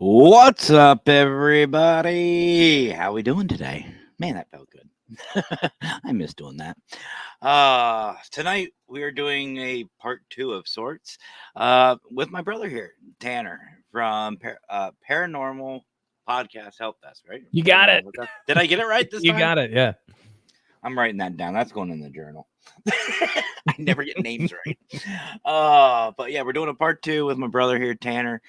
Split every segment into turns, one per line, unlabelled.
What's up, everybody? How we doing today? Man, that felt good. I miss doing that. Tonight we are doing a part 2 of sorts with my brother here, Tanner, from Paranormal Podcast Help Desk, right?
You got it.
Did I get it right this
You
time?
got it, yeah.
I'm writing that down. That's going in the journal. I never get names right. But yeah, we're doing a part 2 with my brother here, Tanner.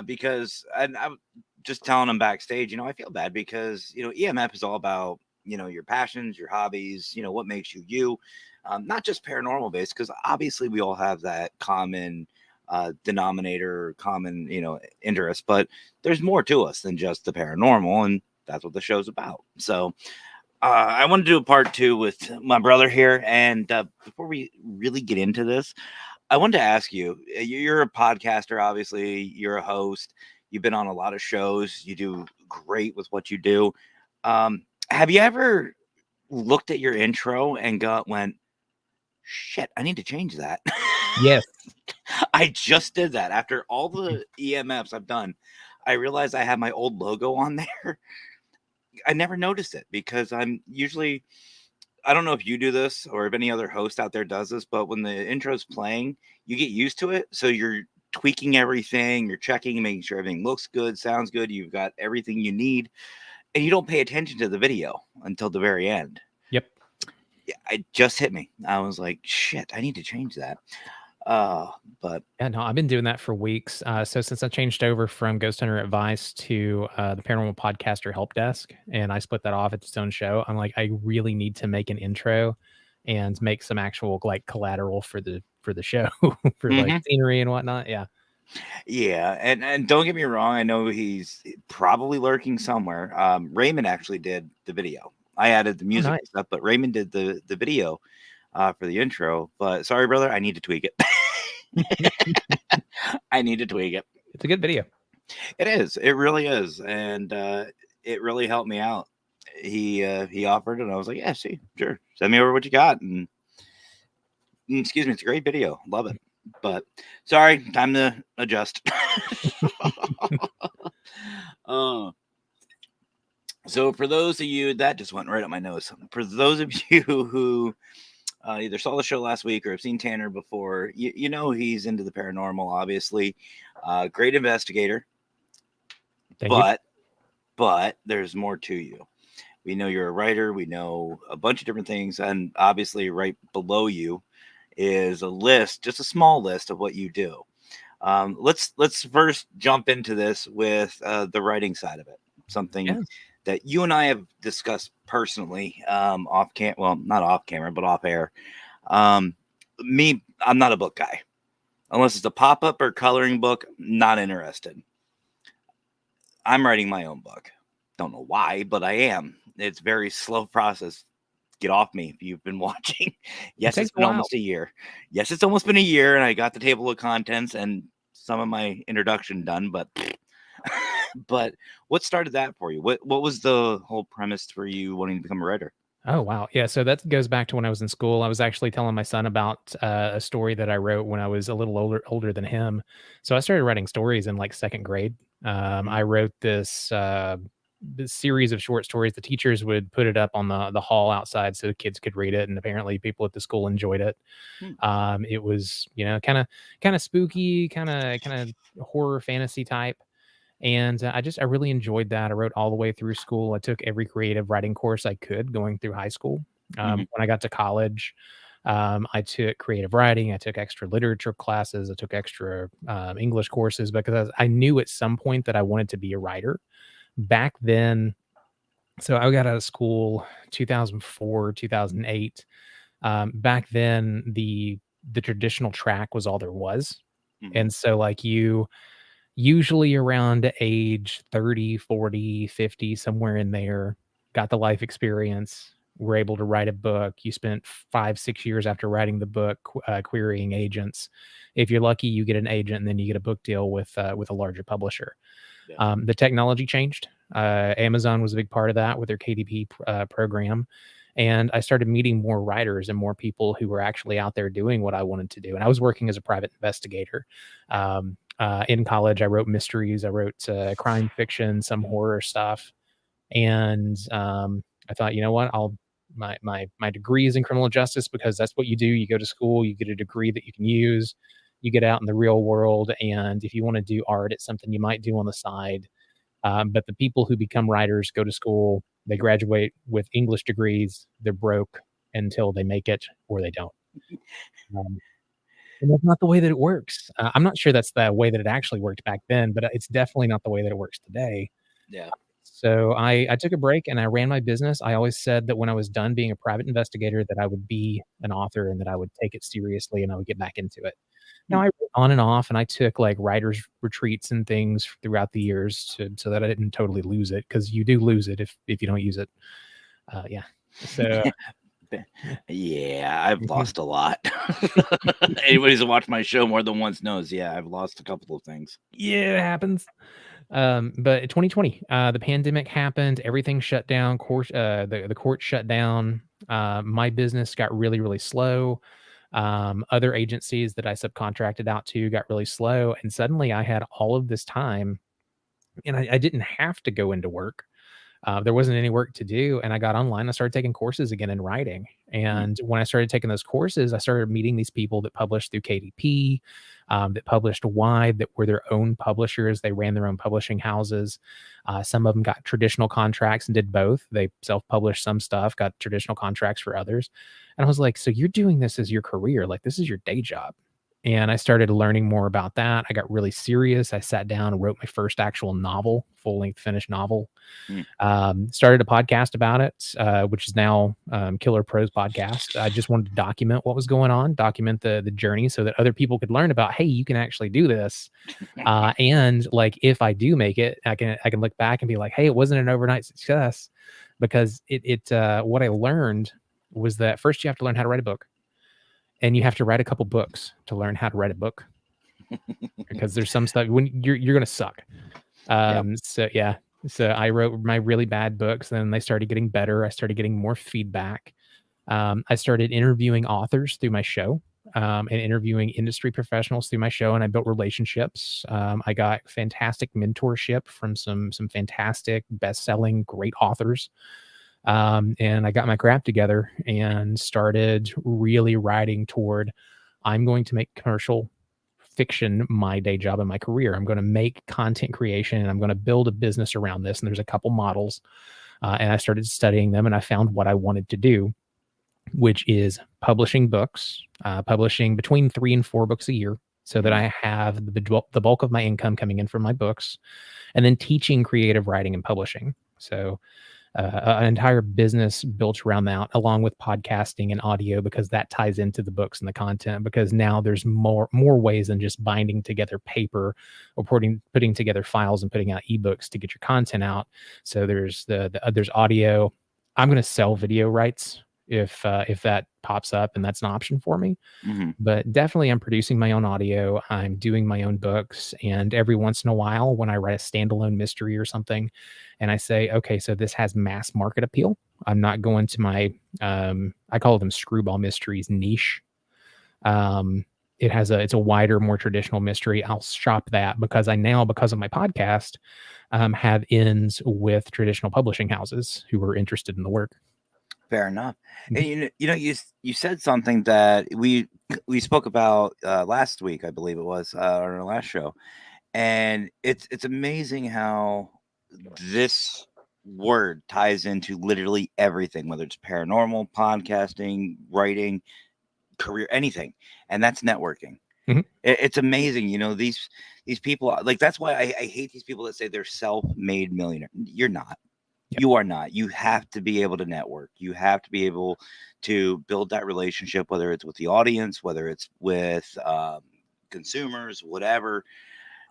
Because I'm just telling him backstage, I feel bad because, EMF is all about, your passions, your hobbies, what makes you you, not just paranormal based, because obviously we all have that common denominator, common, interest, but there's more to us than just the paranormal. And that's what the show's about. So I want to do a part 2 with my brother here. And before we really get into this, I wanted to ask you, you're a podcaster, obviously, you're a host, you've been on a lot of shows, you do great with what you do. Have you ever looked at your intro and went, shit, I need to change that?
Yes.
I just did that. After all the EMFs I've done, I realized I have my old logo on there. I never noticed it because I'm usually... I don't know if you do this or if any other host out there does this, but when the intro's playing, you get used to it. So you're tweaking everything, you're checking, making sure everything looks good, sounds good. You've got everything you need, and you don't pay attention to the video until the very end.
Yep.
Yeah, it just hit me. I was like, shit, I need to change that. But
yeah, no, I've been doing that for weeks. So since I changed over from Ghost Hunter Advice to the Paranormal Podcaster Help Desk, and I split that off at its own show, I'm like, I really need to make an intro and make some actual collateral for the show for scenery and whatnot. Yeah.
Yeah, and don't get me wrong, I know he's probably lurking somewhere. Raymond actually did the video. I added the music and stuff, but Raymond did the video for the intro. But sorry, brother, I need to tweak it. I need to tweak it.
It's a good video.
It is. It really is, and it really helped me out. He offered, and I was like, yeah, see, sure, send me over what you got. And excuse me, it's a great video, love it. But sorry, time to adjust. So for those of you, that just went right up my nose. For those of you who either saw the show last week or have seen Tanner before, you know he's into the paranormal, obviously. Great investigator. But there's more to you. We know you're a writer. We know a bunch of different things. And obviously right below you is a list, just a small list of what you do. Let's first jump into this with the writing side of it. Something that you and I have discussed personally, not off camera, but off air. I'm not a book guy. Unless it's a pop-up or coloring book, not interested. I'm writing my own book. Don't know why, but I am. It's very slow process. Get off me if you've been watching. Yes,
takes
it's
a
been
while.
almost a year. Yes, it's almost been a year, and I got the table of contents and some of my introduction done, but but what started that for you? What was the whole premise for you wanting to become a writer?
Oh, wow. Yeah, so that goes back to when I was in school. I was actually telling my son about a story that I wrote when I was a little older than him. So I started writing stories in like second grade.
Mhm.
I wrote this series of short stories. The teachers would put it up on the hall outside so the kids could read it, and apparently people at the school enjoyed it.
Hmm.
It was, kind of spooky, kind of horror fantasy type. And I really enjoyed that. I wrote all the way through school. I took every creative writing course I could going through high school.
Mhm.
When I got to college, I took creative writing. I took extra literature classes. I took extra English courses because I knew at some point that I wanted to be a writer. Back then, so I got out of school 2004, 2008. Back then, the traditional track was all there was.
Mhm.
And so like you usually around age 30, 40, 50, somewhere in there, got the life experience, were able to write a book. You spent 5, 6 years after writing the book querying agents. If you're lucky, you get an agent, and then you get a book deal with a larger publisher.
Yeah.
The technology changed. Amazon was a big part of that with their KDP program. And I started meeting more writers and more people who were actually out there doing what I wanted to do. And I was working as a private investigator. In college, I wrote mysteries, I wrote crime fiction, some horror stuff. And I thought, you know what, my degree is in criminal justice because that's what you do. You go to school, you get a degree that you can use, you get out in the real world, and if you want to do art, it's something you might do on the side. But the people who become writers go to school, they graduate with English degrees, they're broke until they make it or they don't. Um, and that's not the way that it works. I'm not sure that's the way that it actually worked back then, but it's definitely not the way that it works today.
Yeah.
So I took a break and I ran my business. I always said that when I was done being a private investigator, that I would be an author and that I would take it seriously and I would get back into it.
Hmm.
Now I wrote on and off, and I took like writers retreats and things throughout the years so that I didn't totally lose it, because you do lose it if you don't use it. Yeah. So
Yeah, I've
mhm.
lost a lot. Anybody who's watched my show more than once knows, yeah, I've lost a couple of things.
Yeah, it happens. But 2020, the pandemic happened, everything shut down, the court shut down. My business got really, really slow. Other agencies that I subcontracted out to got really slow. And suddenly I had all of this time, and I didn't have to go into work. There wasn't any work to do, and I got online. I started taking courses again in writing.
Hmm.
And when I started taking those courses, I started meeting these people that published through KDP, that published wide, that were their own publishers. They ran their own publishing houses. Some of them got traditional contracts and did both. They self-published some stuff, got traditional contracts for others. And I was like, so you're doing this as your career? Like, this is your day job? And I started learning more about that. I got really serious. I sat down and wrote my first actual novel, full-length finished novel.
Hmm.
Started a podcast about it, which is now Killer Pros Podcast. I just wanted to document what was going on, document the journey, so that other people could learn about, hey, you can actually do this. And like, if I do make it, I can look back and be like, hey, it wasn't an overnight success, because what I learned was that first you have to learn how to write a book, and you have to write a couple books to learn how to write a book, because there's some stuff when you're gonna suck.
Yep.
So yeah. So I wrote my really bad books, then they started getting better. I started getting more feedback. I started interviewing authors through my show, and interviewing industry professionals through my show, and I built relationships. I got fantastic mentorship from some fantastic, best-selling, great authors. And I got my crap together and started really writing toward, I'm going to make commercial fiction my day job and my career. I'm going to make content creation, and I'm going to build a business around this. And there's a couple models, and I started studying them, and I found what I wanted to do, which is publishing books, publishing between 3 and 4 books a year, so that
Hmm.
I have the bulk of my income coming in from my books, and then teaching creative writing and publishing. So an entire business built around that, along with podcasting and audio, because that ties into the books and the content. Because now there's more ways than just binding together paper or putting together files and putting out ebooks to get your content out. So there's there's audio. I'm going to sell video rights if that pops up and that's an option for me.
Mm-hmm.
But definitely I'm producing my own audio. I'm doing my own books. And every once in a while, when I write a standalone mystery or something, and I say, okay, so this has mass market appeal, I'm not going to my, I call them screwball mysteries niche. It's a wider, more traditional mystery. I'll shop that because I now, because of my podcast, have ins with traditional publishing houses who are interested in the work.
Fair enough. And
Mhm.
you said something that we spoke about last week, I believe it was, on our last show, and it's amazing how this word ties into literally everything, whether it's paranormal, podcasting, writing, career, anything, and that's networking.
Mhm.
It's amazing, these people, like, that's why I hate these people that say they're self-made millionaire. You're not.
Yep.
You are not. You have to be able to network. You have to be able to build that relationship, whether it's with the audience, whether it's with consumers, whatever,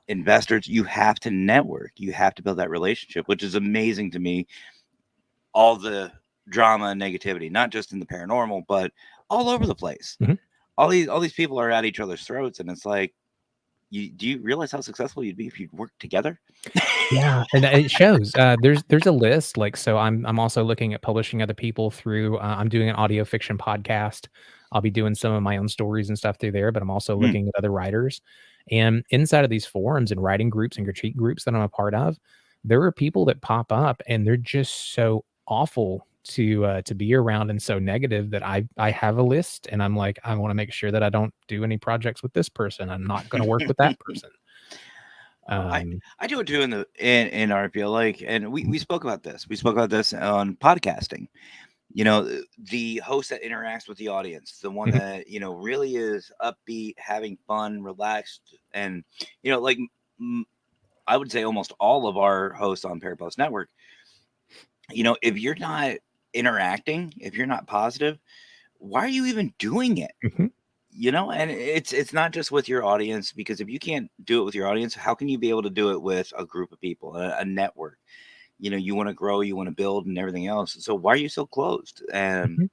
investors. You have to network. You have to build that relationship, which is amazing to me. All the drama and negativity, not just in the paranormal, but all over the place.
Mhm.
All these people are at each other's throats, and it's like, do you realize how successful you'd be if you'd work together?
Yeah, and it shows. There's a list. Like, so I'm also looking at publishing other people through. I'm doing an audio fiction podcast. I'll be doing some of my own stories and stuff through there, but I'm also
Hmm.
looking at other writers. And inside of these forums and writing groups and critique groups that I'm a part of, there are people that pop up and they're just so awful to be around and so negative that I have a list and I'm like, I want to make sure that I don't do any projects with this person. I'm not going to work with that person.
I
Um,
I do it too in our field, like, and we spoke about this. We spoke about this on podcasting. The host that interacts with the audience, the one
mhm,
that really is upbeat, having fun, relaxed, and like, mm, I would say almost all of our hosts on Parapost Network. If you're not interacting, if you're not positive, why are you even doing it?
mhm.
And it's not just with your audience, because if you can't do it with your audience, how can you be able to do it with a group of people, a network? You want to grow, you want to build, and everything else. So why are you so closed? And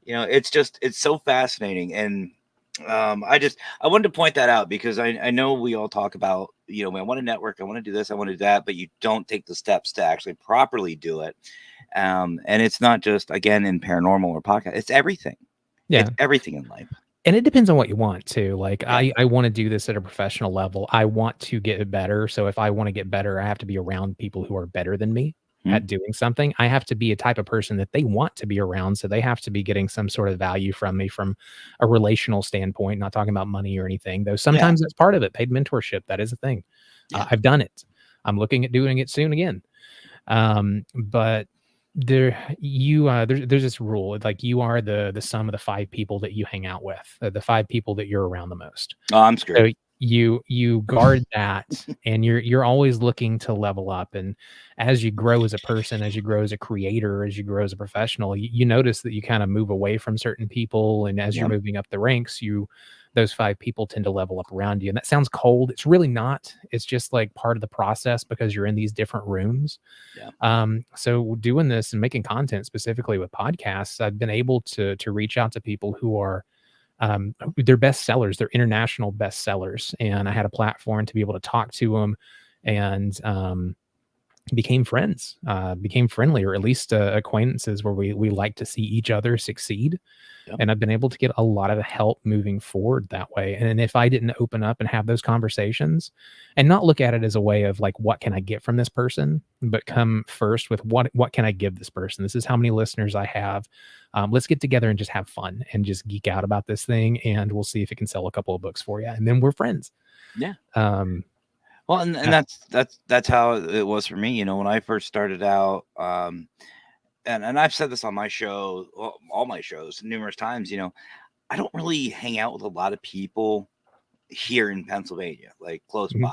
Mhm.
it's so fascinating. And I wanted to point that out, because I know we all talk about, I want to network, I want to do this, I want to do that, but you don't take the steps to actually properly do it. And it's not just, again, in paranormal or podcast, it's everything. It's
Yeah.
everything in life.
And it depends on what you want too. Like
Yeah.
I want to do this at a professional level. I want to get better. So if I want to get better, I have to be around people who are better than me
Hmm.
at doing something. I have to be a type of person that they want to be around. So they have to be getting some sort of value from me from a relational standpoint, not talking about money or anything, though
Yeah.
sometimes that's part of it. Paid mentorship, that is a thing.
Yeah.
I've done it. I'm looking at doing it soon again. But there's this rule, like you are the sum of the five people that you hang out with, the five people that you're around the most.
Oh, I'm screwed.
So you guard that, and you're always looking to level up. And as you grow as a person, as you grow as a creator, as you grow as a professional, you notice that you kind of move away from certain people, and as you're
Yep.
moving up the ranks, those five people tend to level up around you. And that sounds cold. It's really not. It's just like part of the process because you're in these different rooms.
Yeah.
So doing this and making content specifically with podcasts, I've been able to reach out to people who are they're best sellers, they're international best sellers, and I had a platform to be able to talk to them and became friends, became friendly, or at least acquaintances where we like to see each other succeed.
Yep.
And I've been able to get a lot of help moving forward that way. And if I didn't open up and have those conversations and not look at it as a way of like, what can I get from this person, but come first with what can I give this person? This is how many listeners I have. Let's get together and just have fun and just geek out about this thing. And we'll see if it can sell a couple of books for you. And then we're friends.
Yeah.
Um,
Well, and
uh,
that's how it was for me. When I first started out, and I've said this on my show, well, all my shows, numerous times. I don't really hang out with a lot of people here in Pennsylvania, like close
mhm,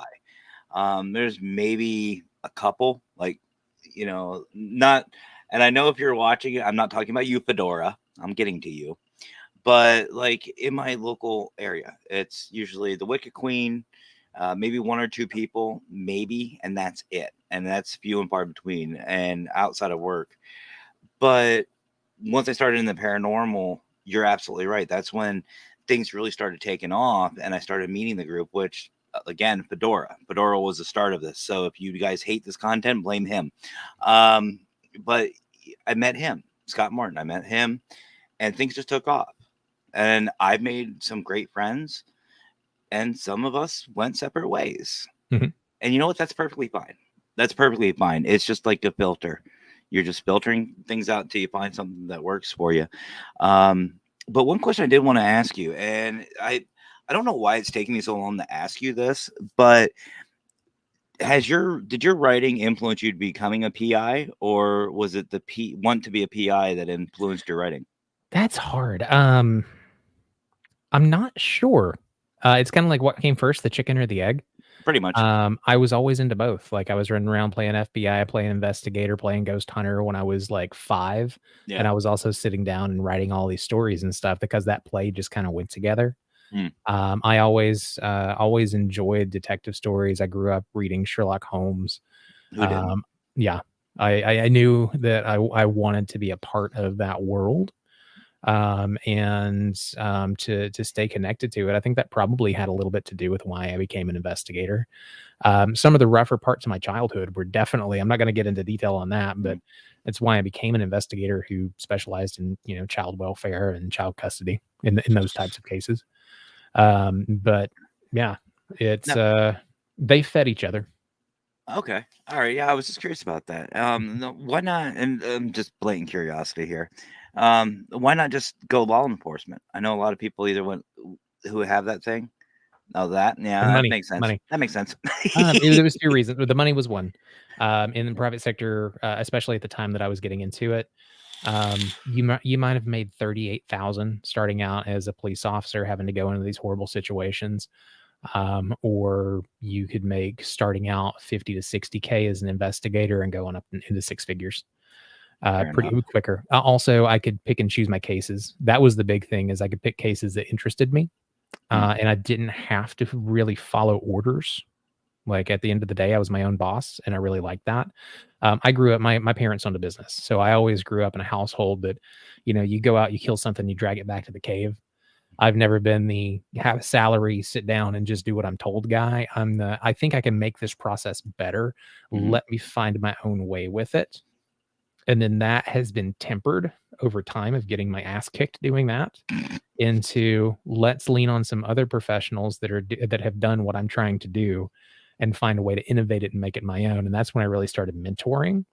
by. There's maybe a couple, like, not. And I know if you're watching it, I'm not talking about you, Fedora. I'm getting to you. But like in my local area, it's usually the Wicked Queen, maybe one or two people, maybe, and that's it. And that's few and far between and outside of work. But once I started in the paranormal, you're absolutely right. That's when things really started taking off, and I started meeting the group, which again, Fedora was the start of this. So if you guys hate this content, blame him. Um, but I met him, Scott Martin. I met him, and things just took off. And I've made some great friends, and some of us went separate ways.
Mhm.
And you know what? That's perfectly fine. That's perfectly fine. It's just like a filter. You're just filtering things out till you find something that works for you. Um, but one question I did want to ask you, and I don't know why it's taking me so long to ask you this, but did your writing influence you to becoming a PI, or was it the want to be a PI that influenced your writing?
That's hard. I'm not sure. It's kinda like what came first, the chicken or the egg?
Pretty much.
I was always into both. Like, I was running around playing FBI, playing investigator, playing ghost hunter when I was, like, 5, and
Yeah.
I was also sitting down and writing all these stories and stuff because that play just kinda went together.
Mm,
I always enjoyed detective stories. I grew up reading Sherlock Holmes.
who didn't?
Um, yeah, I knew that I wanted to be a part of that world, and to stay connected to it. I think that probably had a little bit to do with why I became an investigator. Some of the rougher parts of my childhood were definitely, I'm not going to get into detail on that, but
Mm.
it's why I became an investigator who specialized in, child welfare and child custody in those types of cases. But yeah, it's
No.
they fed each other.
Okay. All right. Yeah, I was just curious about that. No, why not? And just blatant curiosity here. Why not just go law enforcement? I know a lot of people either went who have that thing. Oh, that. Yeah,
And
that
money,
makes sense.
money.
That makes sense.
There was 2 reasons. The money was one. In the private sector, especially at the time that I was getting into it, you might have made 38,000 starting out as a police officer having to go into these horrible situations, or you could make starting out 50 to 60K as an investigator and going up into 6 figures,
Fair
pretty
enough.
quicker. Also, I could pick and choose my cases. That was the big thing is I could pick cases that interested me,
Mm,
and I didn't have to really follow orders. Like, at the end of the day, I was my own boss, and I really liked that. I grew up my parents owned a business, so I always grew up in a household that, you go out, you kill something, you drag it back to the cave. I've never been the have a salary, sit down, and just do what I'm told guy. I think I can make this process better.
mhm.
Let me find my own way with it. And then that has been tempered over time of getting my ass kicked doing that into let's lean on some other professionals that have done what I'm trying to do and find a way to innovate it and make it my own. And that's when I really started mentoring.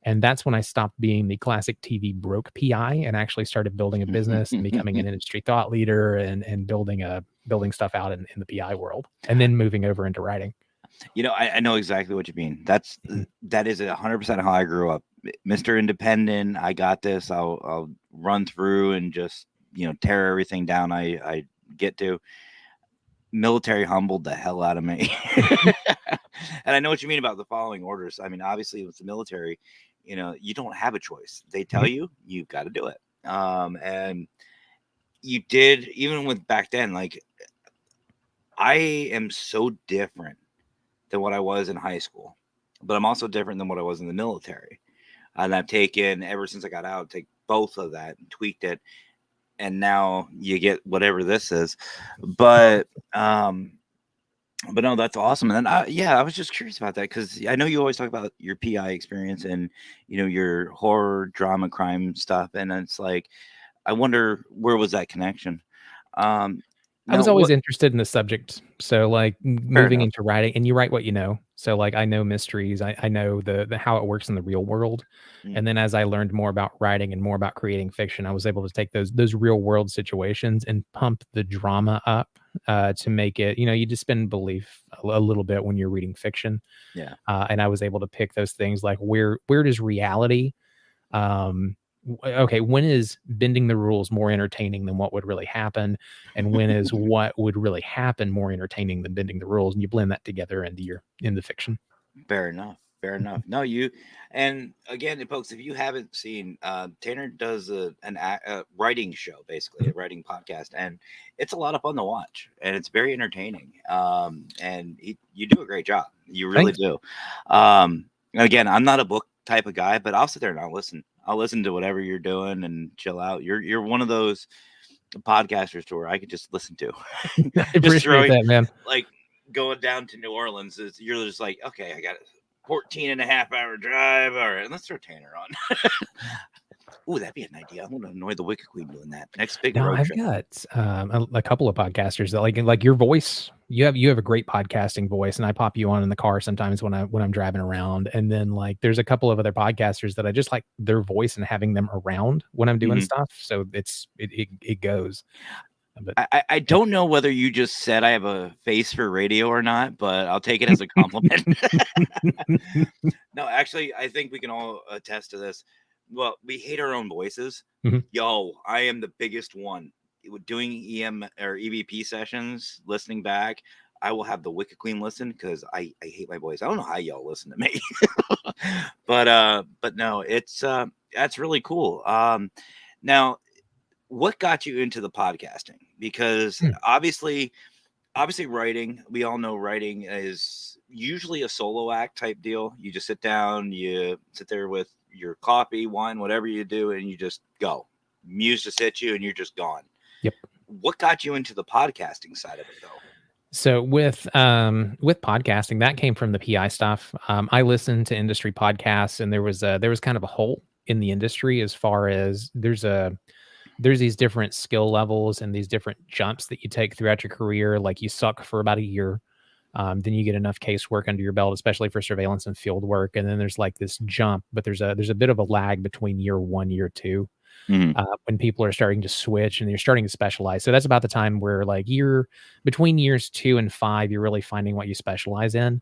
And that's when I stopped being the classic TV broke PI and actually started building a business and becoming an industry thought leader and building stuff out in the PI world and then moving over into writing.
I know exactly what you mean.
Mhm.
That is 100% how I grew up. Mr. Independent, I got this. I'll run through and just tear everything down. I get to. Military humbled the hell out of me. And I know what you mean about the following orders. I mean, obviously, with the military, you don't have a choice. They tell
Mhm.
you, you've got to do it. And you did, even with back then, like, I am so different than what I was in high school, but I'm also different than what I was in the military. And I've taken, ever since I got out, take both of that and tweaked it. And now you get whatever this is. But, but no, that's awesome. And then, yeah, I was just curious about that because I know you always talk about your PI experience and your horror, drama, crime stuff, and it's like I wonder where was that connection. Um,
I
now,
was always
what?
interested in the subject. So, like,
Fair
moving
enough.
into writing, and you write what you know. So, like, I know mysteries. I know the how it works in the real world.
Mm,
And then as I learned more about writing and more about creating fiction, I was able to take those real world situations and pump the drama up, to make it. You just spend belief a little bit when you're reading fiction.
yeah.
And I was able to pick those things like where does reality, um okay, when is bending the rules more entertaining than what would really happen, and when is what would really happen more entertaining than bending the rules, and you blend that together into the fiction.
Fair enough. Fair enough. No, you, and again, folks, if you haven't seen, Tanner does a writing show, basically a writing podcast, and it's a lot of fun to watch, and it's very entertaining. And you do a great job. You really
Thanks.
do. Again, I'm not a book type of guy, but I'll sit there and I'll listen. I'll listen to whatever you're doing and chill out. You're one of those podcasters to where I could just listen to.
I
Just
appreciate
throwing,
that, man.
like, going down to New Orleans, you're just like, okay, I got a 14 and a half hour drive. All right, let's throw Tanner on. Ooh, that'd be an idea. I'm gonna annoy the Wicked Queen doing that next big
Now
road
I've
trip.
got a couple of podcasters that like your voice. You have a great podcasting voice, and I pop you on in the car sometimes when I'm driving around. And then like there's a couple of other podcasters that I just like their voice and having them around when I'm doing stuff. So it goes. But
I don't know whether you just said I have a face for radio or not, but I'll take it as a compliment. No, actually, I think we can all attest to this. Well, we hate our own voices.
Mhm.
Yo, I am the biggest one. Doing EM or EVP sessions, listening back. I will have the Wicked Queen listen because I hate my voice. I don't know how y'all listen to me. but no, it's that's really cool. Now, what got you into the podcasting? Because obviously writing, we all know writing is usually a solo act type deal. You just sit down, you sit there with your coffee, wine, whatever you do, and you just go. Muse just hits you and you're just gone.
Yep.
What got you into the podcasting side of it though?
So with podcasting, that came from the PI stuff. I listened to industry podcasts, and there was kind of a hole in the industry as far as there's these different skill levels and these different jumps that you take throughout your career. Like you suck for about a year. Then you get enough casework under your belt, especially for surveillance and field work. And then there's like this jump, but there's a bit of a lag between year 1, year 2, when people are starting to switch and you're starting to specialize. So that's about the time where like between years 2 and 5, you're really finding what you specialize in.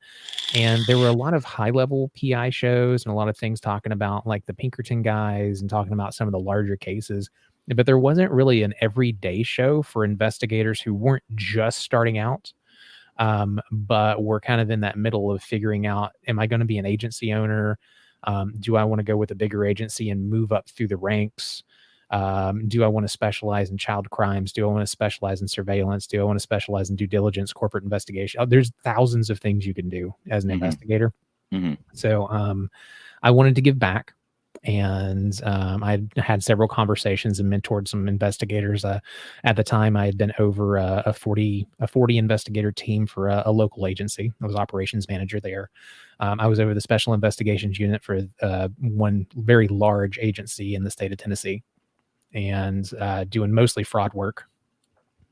And there were a lot of high level PI shows and a lot of things talking about like the Pinkerton guys and talking about some of the larger cases. But there wasn't really an everyday show for investigators who weren't just starting out, but we're kind of in that middle of figuring out, am I going to be an agency owner? Do I want to go with a bigger agency and move up through the ranks? Do I want to specialize in child crimes? Do I want to specialize in surveillance? Do I want to specialize in due diligence, corporate investigation? There's thousands of things you can do as an investigator. So I wanted to give back. And I had several conversations and mentored some investigators. At the time, I had been over a 40 investigator team for a local agency. I was operations manager there. I was over the special investigations unit for one very large agency in the state of Tennessee, and doing mostly fraud work.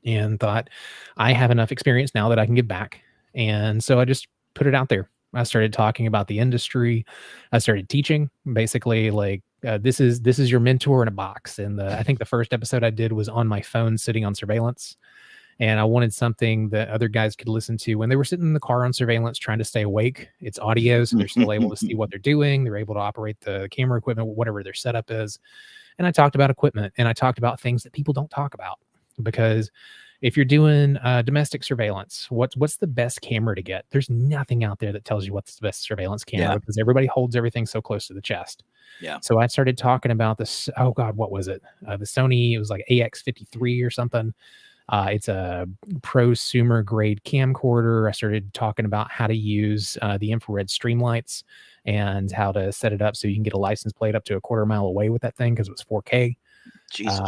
And thought, I have enough experience now that I can give back. And so I just put it out there. I started talking about the industry. I started teaching, basically like this is your mentor in a box. And I think the first episode I did was on my phone sitting on surveillance. And I wanted something that other guys could listen to when they were sitting in the car on surveillance trying to stay awake. It's audio, so they're still able to see what they're doing. They're able to operate the camera equipment, whatever their setup is. And I talked about equipment, and I talked about things that people don't talk about. Because if you're doing domestic surveillance, what's the best camera to get? There's nothing out there that tells you what's the best surveillance camera, because everybody holds everything so close to the chest.
Yeah.
So I started talking about this. Oh God, what was it? The Sony, it was like AX53 or something. It's a prosumer grade camcorder. I started talking about how to use the infrared streamlights and how to set it up so you can get a license plate up to a quarter mile away with that thing because it was 4K.
Jesus.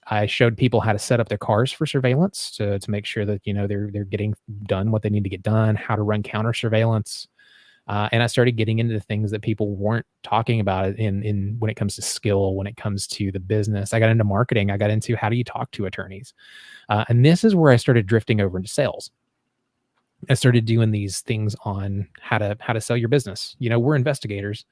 I showed people how to set up their cars for surveillance to make sure that, they're getting done what they need to get done, how to run counter surveillance. And I started getting into the things that people weren't talking about in when it comes to skill, when it comes to the business. I got into marketing. I got into how do you talk to attorneys? And this is where I started drifting over into sales. I started doing these things on how to sell your business. We're investigators.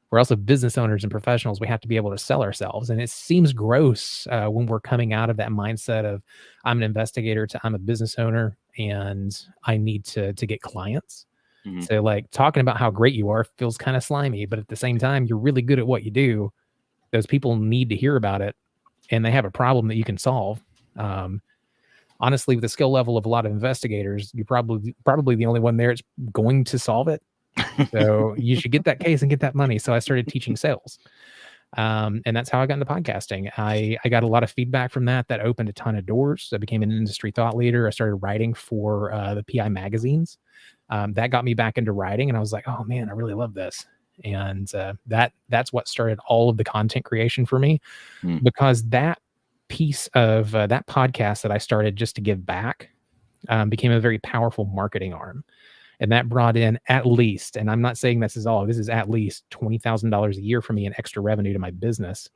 We're also business owners and professionals. We have to be able to sell ourselves. And it seems gross when we're coming out of that mindset of I'm an investigator to I'm a business owner and I need to get clients. So like talking about how great you are feels kind of slimy, but at the same time, you're really good at what you do. Those people need to hear about it and they have a problem that you can solve. Honestly, with the skill level of a lot of investigators, you're probably the only one there that's going to solve it. So you should get that case and get that money. So I started teaching sales. And that's how I got into podcasting. I got a lot of feedback from that. That opened a ton of doors. I became an industry thought leader. I started writing for the PI magazines. That got me back into writing, and I was like, oh man, I really love this. And that's what started all of the content creation for me, because that piece of that podcast that I started just to give back became a very powerful marketing arm. And that brought in at least, and I'm not saying this is all, this is at least $20,000 a year for me in extra revenue to my business,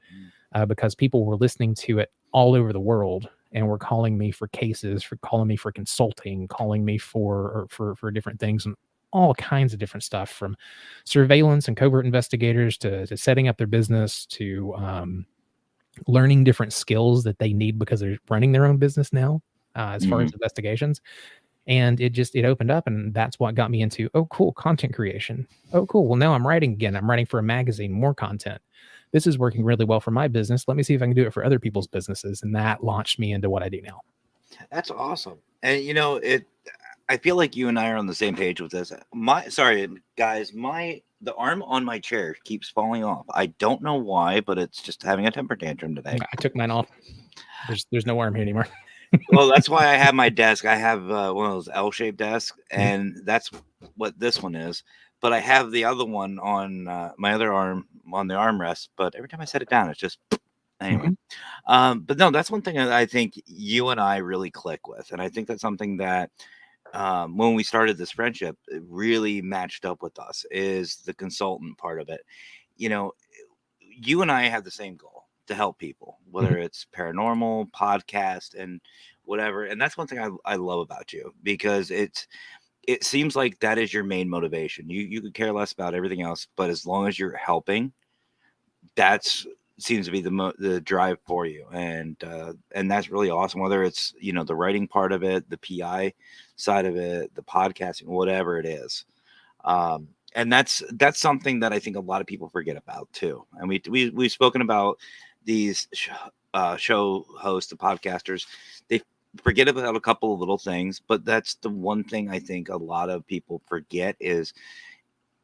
because people were listening to it all over the world and were calling me for cases, for calling me for consulting, calling me for different things, and all kinds of different stuff, from surveillance and covert investigators to setting up their business, to learning different skills that they need because they're running their own business now, as far as investigations. And it opened up, and that's what got me into, oh, cool, content creation. Oh, cool. Well, now I'm writing again. I'm writing for a magazine, more content. This is working really well for my business. Let me see if I can do it for other people's businesses. And that launched me into what I do now.
That's awesome. And I feel like you and I are on the same page with this. Sorry, guys, the arm on my chair keeps falling off. I don't know why, but it's just having a temper tantrum today.
I took mine off. There's no arm here anymore.
Well, that's why I have my desk. I have one of those L-shaped desks, and that's what this one is. But I have the other one on my other arm, on the armrest. But every time I set it down, it's just anyway. But no, that's one thing that I think you and I really click with, and I think that's something that when we started this friendship, it really matched up with us, is the consultant part of it. You and I have the same goal, to help people, whether it's paranormal, podcast, and whatever. And that's one thing I love about you, because it seems like that is your main motivation. You could care less about everything else, but as long as you're helping, that's seems to be the drive for you. And that's really awesome, whether it's the writing part of it, the PI side of it, the podcasting, whatever it is. And that's something that I think a lot of people forget about too. And we've spoken about these show hosts, the podcasters, they forget about a couple of little things, but that's the one thing I think a lot of people forget, is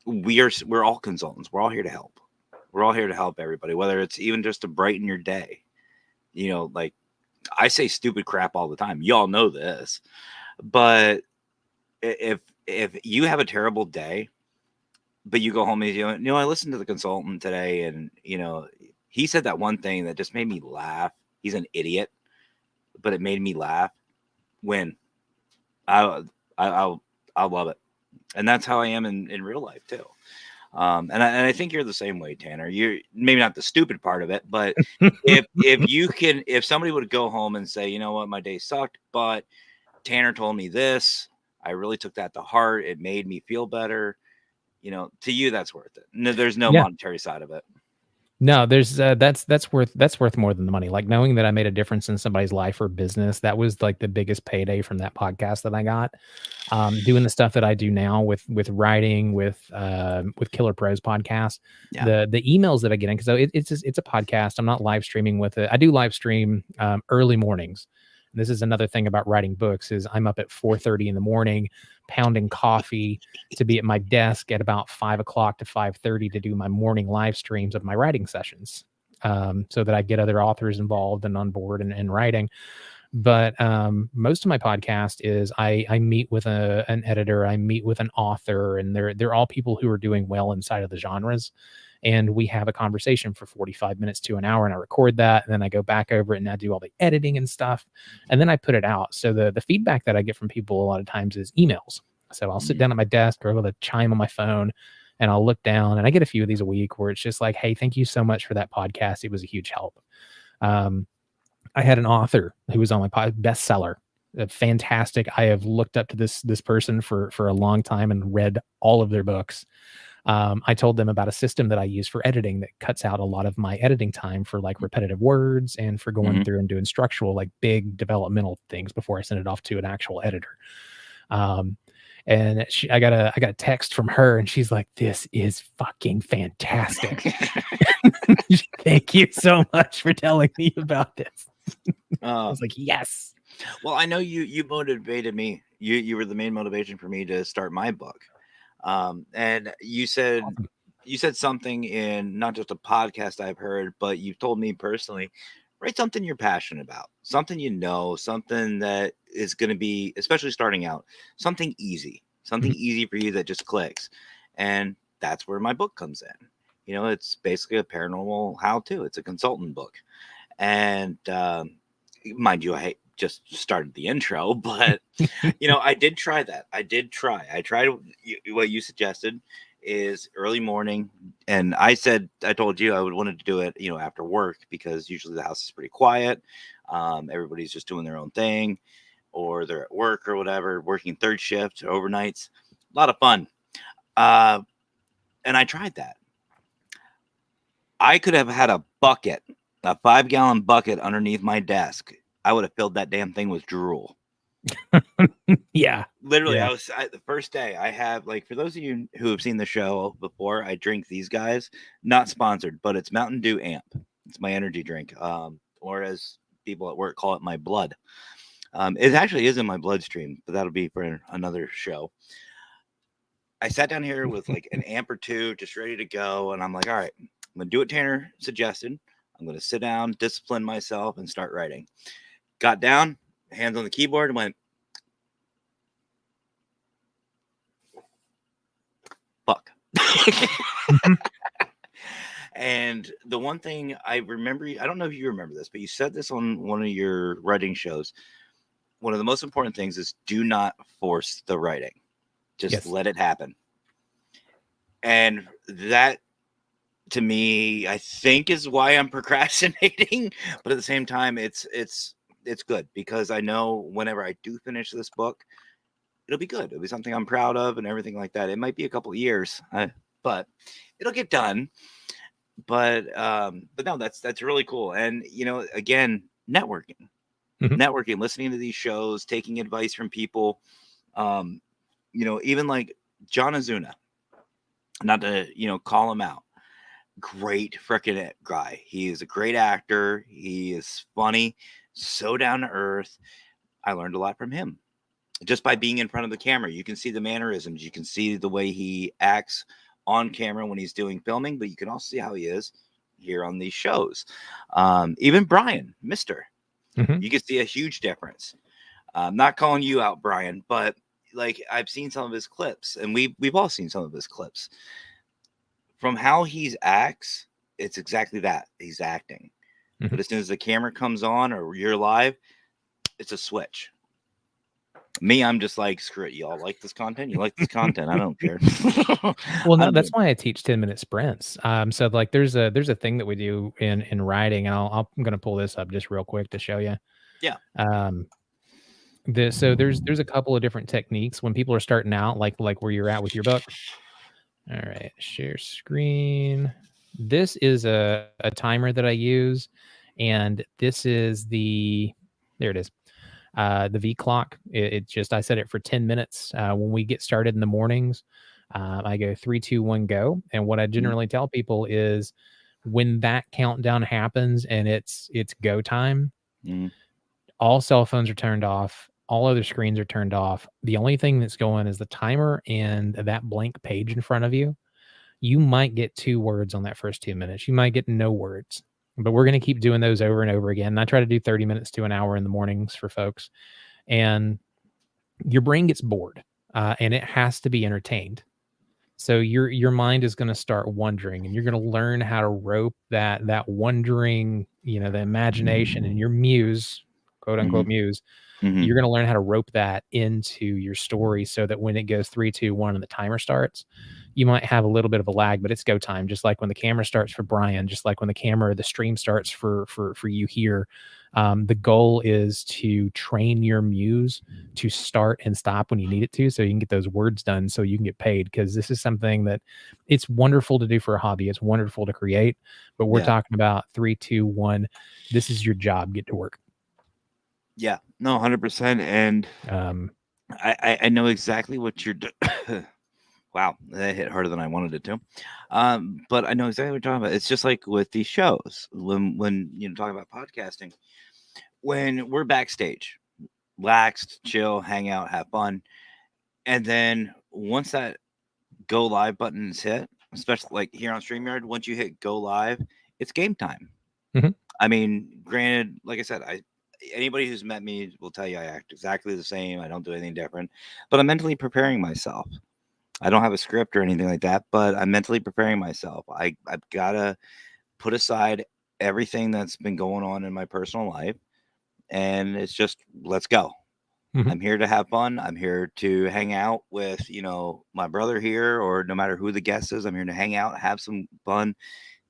we're all consultants. We're all here to help. We're all here to help everybody, whether it's even just to brighten your day. Like I say stupid crap all the time. Y'all know this, but if you have a terrible day, but you go home and I listened to the consultant today, and he said that one thing that just made me laugh. He's an idiot, but it made me laugh. I'll love it. And that's how I am in real life too. And I think you're the same way, Tanner. You're maybe not the stupid part of it, but if somebody would go home and say, you know what, my day sucked, but Tanner told me this, I really took that to heart. It made me feel better. To you, that's worth it. No, there's no monetary side of it.
No, there's that's worth more than the money. Like knowing that I made a difference in somebody's life or business, that was like the biggest payday from that podcast that I got. Doing the stuff that I do now with writing, with Killer Pros podcast, the emails that I get in, because it's a podcast. I'm not live streaming with it. I do live stream early mornings. And this is another thing about writing books, is I'm up at 4:30 in the morning, pounding coffee to be at my desk at about 5 o'clock to 5:30 to do my morning live streams of my writing sessions, so that I get other authors involved and on board and writing. But most of my podcast is I meet with an editor, I meet with an author, and they're all people who are doing well inside of the genres. And we have a conversation for 45 minutes to an hour, and I record that, and then I go back over it and I do all the editing and stuff, and then I put it out. So the feedback that I get from people a lot of times is emails. So I'll sit down at my desk or with a chime on my phone, and I'll look down, and I get a few of these a week where it's just like, hey, thank you so much for that podcast. It was a huge help. I had an author who was on my bestseller. Fantastic. I have looked up to this person for a long time and read all of their books. I told them about a system that I use for editing that cuts out a lot of my editing time for like repetitive words and for going through and doing structural, like big developmental things before I send it off to an actual editor. And I got a text from her, and she's like, "This is fucking fantastic. Thank you so much for telling me about this." I was like, yes.
Well, I know you motivated me. You were the main motivation for me to start my book. And you said
Awesome.
something in not just a podcast I've heard, but you've told me personally, write something you're passionate about, something something that is going to be, especially starting out, something
Mhm.
easy for you that just clicks. And that's where my book comes in. It's basically a paranormal how-to. It's a consultant book. And mind you, I just started the intro, but I did try that. I tried what you suggested is early morning. And I told you I would wanted to do it, after work, because usually the house is pretty quiet. Everybody's just doing their own thing, or they're at work or whatever, working third shift or overnights. A lot of fun. Uh, and I tried that. I could have had a 5-gallon bucket underneath my desk. I would have filled that damn thing with drool.
Yeah.
Literally,
Yeah.
the first day I have, like, for those of you who have seen the show before, I drink these guys, not sponsored, but it's Mountain Dew Amp. It's my energy drink, or as people at work call it, my blood. It actually is in my bloodstream, but that'll be for another show. I sat down here with like an amp or two, just ready to go, and I'm like, all right, I'm gonna do what Tanner suggested. I'm gonna sit down, discipline myself, and start writing. Got down, hands on the keyboard, and went, fuck.
Mhm.
And the one thing I remember, I don't know if you remember this, but you said this on one of your writing shows. One of the most important things is do not force the writing. Just
Yes.
let it happen. And that, to me, I think is why I'm procrastinating. But at the same time, it's good, because I know whenever I do finish this book, it'll be good. It'll be something I'm proud of and everything like that. It might be a couple of years, but it'll get done. But no, that's really cool. And again, networking,
Mhm.
listening to these shows, taking advice from people. Um, even like John Azuna, not to call him out. Great freaking guy. He is a great actor. He is funny, so down to earth. I learned a lot from him just by being in front of the camera. You can see the mannerisms, you can see the way he acts on camera when he's doing filming, but you can also see how he is here on these shows. Even Brian, Mister,
Mhm.
you can see a huge difference. I'm not calling you out, Brian, but like, I've seen some of his clips, and we've all seen some of his clips. From how he acts, it's exactly that. He's acting.
Mhm.
But as soon as the camera comes on or you're live, it's a switch. Me, I'm just like, screw it. Y'all like this content? You like this content? I don't care.
Well, no,
I'm
that's
good.
why I teach 10-minute sprints. So like there's a thing that we do in writing, and I'm gonna pull this up just real quick to show you.
Yeah.
Um, so there's a couple of different techniques when people are starting out, like where you're at with your book. All right, share screen. This is a timer that I use, and this is there it is. The V clock. It just I set it for 10 minutes. When we get started in the mornings, I go 3, 2, 1, go. And what I
Mhm.
generally tell people is when that countdown happens and it's go time,
Mhm.
all cell phones are turned off. All other screens are turned off. The only thing that's going is the timer and that blank page in front of you. You might get 2 words on that first 2 minutes. You might get no words, but we're going to keep doing those over and over again. And I try to do 30 minutes to an hour in the mornings for folks. And your brain gets bored, and it has to be entertained. So your mind is going to start wondering, and you're going to learn how to rope that wondering, the imagination and your muse, quote unquote
Mhm.
muse.
Mhm.
You're going to learn how to rope that into your story so that when it goes 3, 2, 1, and the timer starts, you might have a little bit of a lag, but it's go time. Just like when the camera starts for Brian, just like when the stream starts for you here. The goal is to train your muse to start and stop when you need it to, so you can get those words done, so you can get paid. Because this is something that it's wonderful to do for a hobby. It's wonderful to create, but we're
Yeah.
talking about 3, 2, 1. This is your job. Get to work.
Yeah. No, 100%. And
Um,
I know exactly what you're doing. Wow, that hit harder than I wanted it to. But I know exactly what you're talking about. It's just like with these shows, when talking about podcasting, when we're backstage, relaxed, chill, hang out, have fun, and then once that go live button is hit, especially like here on StreamYard, once you hit go live, it's game time.
Mhm.
I mean, granted, like I said, anybody who's met me will tell you I act exactly the same. I don't do anything different, but I'm mentally preparing myself. I don't have a script or anything like that, but I'm mentally preparing myself. I've gotta put aside everything that's been going on in my personal life, and it's just let's go.
Mhm.
I'm here to have fun. I'm here to hang out with, my brother here, or no matter who the guest is. I'm here to hang out, have some fun,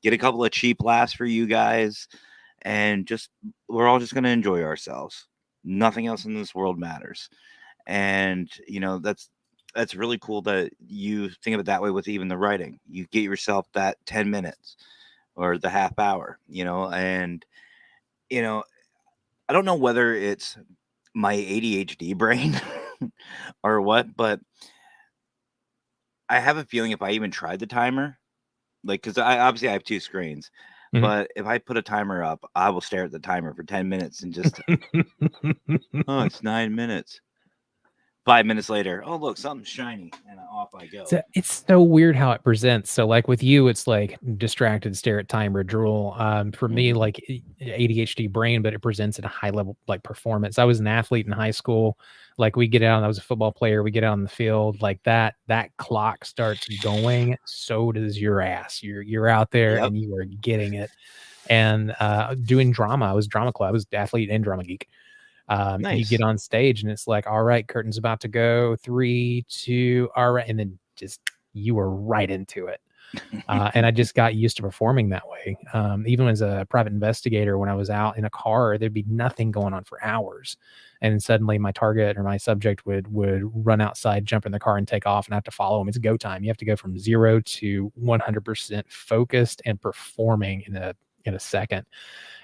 get a couple of cheap laughs for you guys, and just we're all just going to enjoy ourselves. Nothing else in this world matters. And, that's really cool that you think of it that way with even the writing. You get yourself that 10 minutes or the half hour, and, you know, I don't know whether it's my ADHD brain or what, but I have a feeling if I even tried the timer, like, because I have two screens,
Mhm.
but if I put a timer up, I will stare at the timer for 10 minutes and just, oh, it's 9 minutes. 5 minutes later, oh, look, something's shiny, and off I go.
So it's so weird how it presents. So like with you, it's like distracted, stare at timer, drool. For me,
Mhm.
like ADHD brain, but it presents at a high level like performance. I was an athlete in high school. Like we get out, I was a football player. We get out on the field like that clock starts going. So does your ass. You're out there
Yep.
and you are getting it. And doing drama, I was drama club. I was athlete and drama geek. You get
Nice.
on stage and it's like, all right, curtain's about to go, 3, 2, all right, and then just you were right into it. And I just got used to performing that way. Even as a private investigator, when I was out in a car, there'd be nothing going on for hours, and suddenly my target or my subject would run outside, jump in the car, and take off, and I have to follow him. It's go time. You have to go from 0 to 100% focused and performing in a second.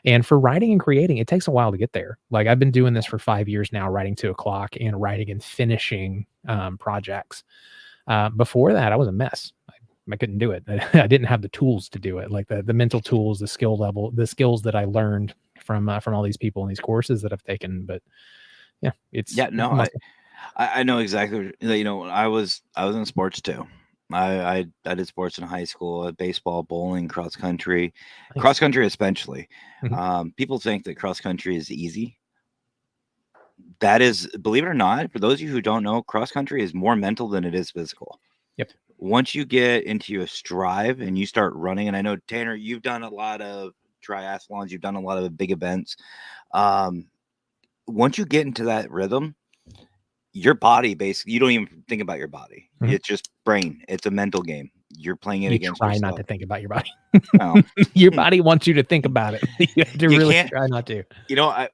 And for writing and creating, it takes a while to get there. Like I've been doing this for 5 years now, writing to a clock and writing and finishing projects. Before that, I was a mess. I couldn't do it. I didn't have the tools to do it, like the mental tools, the skill level, the skills that I learned from all these people and these courses that I've taken. But yeah, it's
Yeah, no,
muscle.
I know exactly. I was in sports too. I did sports in high school, baseball, bowling, cross country,
Nice.
especially.
Mhm.
People think that cross country is easy. That is, believe it or not, for those of you who don't know, cross country is more mental than it is physical.
Yep.
Once you get into a strive and you start running, and I know Tanner, you've done a lot of triathlons, you've done a lot of big events. Um, Once you get into that rhythm, your body basically, you don't even think about your body.
Mhm.
It's just brain. It's a mental game. You're playing it
You
against
try not
yourself.
to think about your body.
Well,
Your body wants you to think about it. You have to
you
really
can't,
try not to.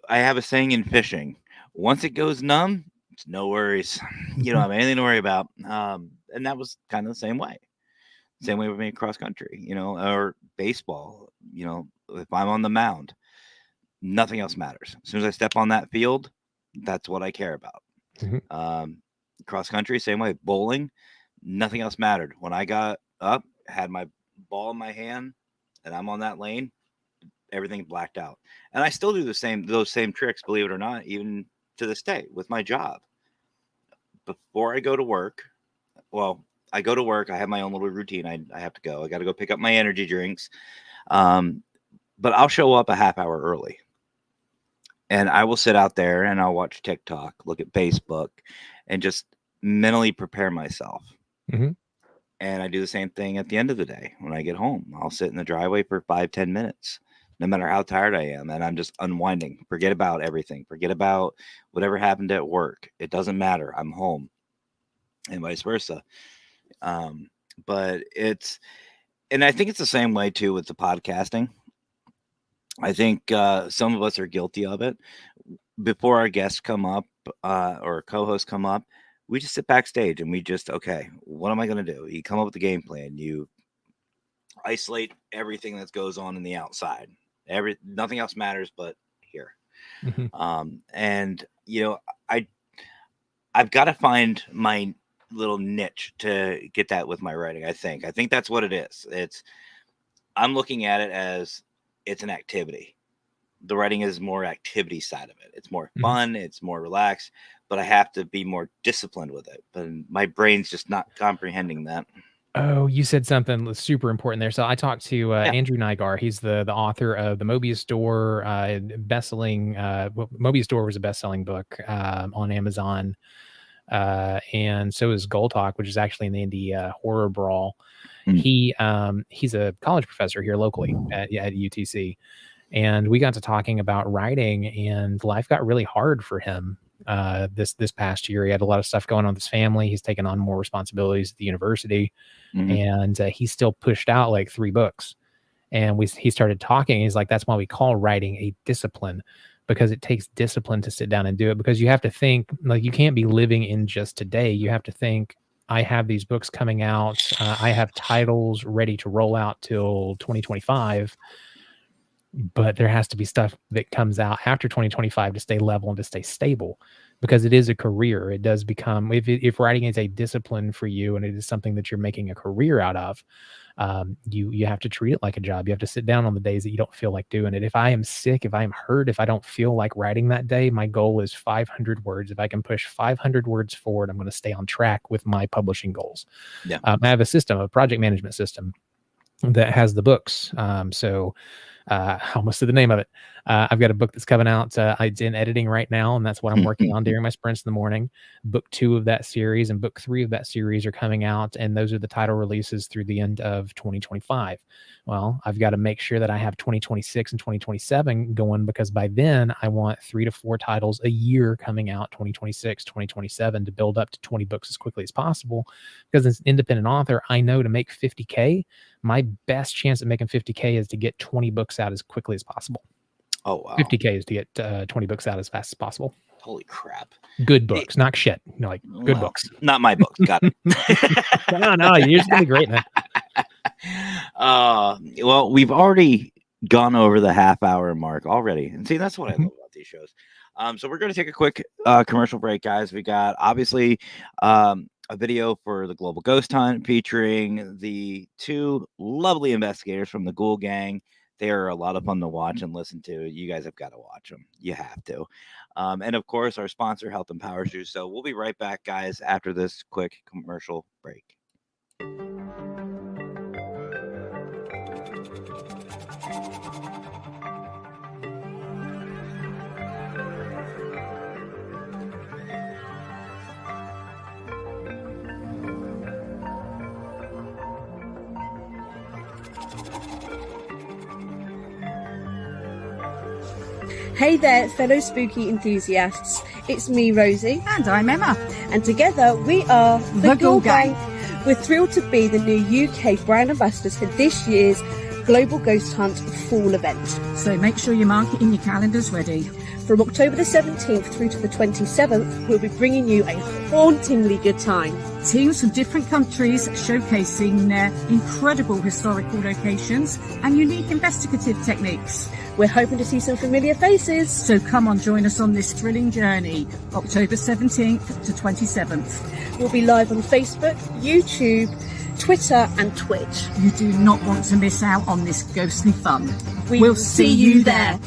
I have a saying in fishing: once it goes numb, it's no worries. You don't
Mhm.
have anything to worry about. And that was kind of the same way. Same way with me cross country, or baseball. If I'm on the mound, nothing else matters. As soon as I step on that field, that's what I care about.
Mhm.
Um, Cross country, same way. Bowling, nothing else mattered. When I got up, had my ball in my hand, and I'm on that lane, everything blacked out. And I still do those same tricks, believe it or not, even to this day with my job. Before I go to work, well, I go to work. I have my own little routine. I have to go. I got to go pick up my energy drinks. Um, but I'll show up a half hour early, and I will sit out there and I'll watch TikTok, look at Facebook, and just mentally prepare myself.
Mhm.
And I do the same thing at the end of the day when I get home. I'll sit in the driveway for 5, 10 minutes, no matter how tired I am. And I'm just unwinding. Forget about everything. Forget about whatever happened at work. It doesn't matter. I'm home, and vice versa. Um, but and I think it's the same way too with the podcasting. I think some of us are guilty of it. Before our guests come up, or co-hosts come up, we just sit backstage and we just, okay, what am I going to do? You come up with the game plan. You isolate everything that goes on in the outside. Nothing else matters but here.
Mhm.
And I I've got to find my little niche to get that with my writing. I think that's what it is. I'm looking at it as it's an activity. The writing is more activity side of it. It's more
Mhm.
fun. It's more relaxed. But I have to be more disciplined with it. But my brain's just not comprehending that.
Oh, you said something super important there. So I talked to
Yeah.
Andrew Nygaard. He's the author of the Mobius Door best-selling. Mobius Door was a best-selling book on Amazon, and so is Gold Talk, which is actually an indie horror brawl. He's a college professor here locally at UTC, and we got to talking about writing, and life got really hard for him this past year. He had a lot of stuff going on with his family. He's taken on more responsibilities at the university, and he still pushed out like 3 books. And he started talking. He's like, that's why we call writing a discipline, because it takes discipline to sit down and do it. Because you have to think, like, you can't be living in just today. You have to think, I have these books coming out. I have titles ready to roll out till 2025. But there has to be stuff that comes out after 2025 to stay level and to stay stable, because it is a career. It does become, if writing is a discipline for you and it is something that you're making a career out of, you have to treat it like a job. You have to sit down on the days that you don't feel like doing it. If I am sick, if I'm hurt, if I don't feel like writing that day, my goal is 500 words. If I can push 500 words forward, I'm going to stay on track with my publishing goals.
Yeah.
I have a project management system that has the books. I almost said the name of it. I've got a book that's coming out. It's in editing right now, and that's what I'm working on during my sprints in the morning. Book 2 of that series and book 3 of that series are coming out, and those are the title releases through the end of 2025. Well, I've got to make sure that I have 2026 and 2027 going, because by then I want 3 to 4 titles a year coming out, 2026, 2027, to build up to 20 books as quickly as possible. Because as an independent author, I know to make 50K, my best chance at making 50K is to get 20 books out as quickly as possible.
Oh, wow.
50K is to get 20 books out as fast as possible.
Holy crap.
Good books, not shit. Like good books.
Not my books. Got it.
No, you're just going to be great, man.
Well, we've already gone over the half-hour mark already. And see, that's what I love about these shows. So we're going to take a quick commercial break, guys. We got, obviously, a video for the Global Ghost Hunt featuring the 2 lovely investigators from the Ghoul Gang. They are a lot of fun to watch and listen to. You guys have got to watch them. You have to. And of course, our sponsor, Health Empowers You. So we'll be right back, guys, after this quick commercial break.
Hey there, fellow spooky enthusiasts. It's me, Rosie.
And I'm Emma.
And together we are
The Ghoul Gang.
We're thrilled to be the new UK brand ambassadors for this year's Global Ghost Hunt Fall event.
So make sure you mark it in your calendars ready.
From October the 17th through to the 27th, we'll be bringing you a hauntingly good time.
Teams from different countries showcasing their incredible historical locations and unique investigative techniques.
We're hoping to see some familiar faces.
So come on, join us on this thrilling journey, October 17th to 27th.
We'll be live on Facebook, YouTube, Twitter and Twitch.
You do not want to miss out on this ghostly fun.
We'll see you there.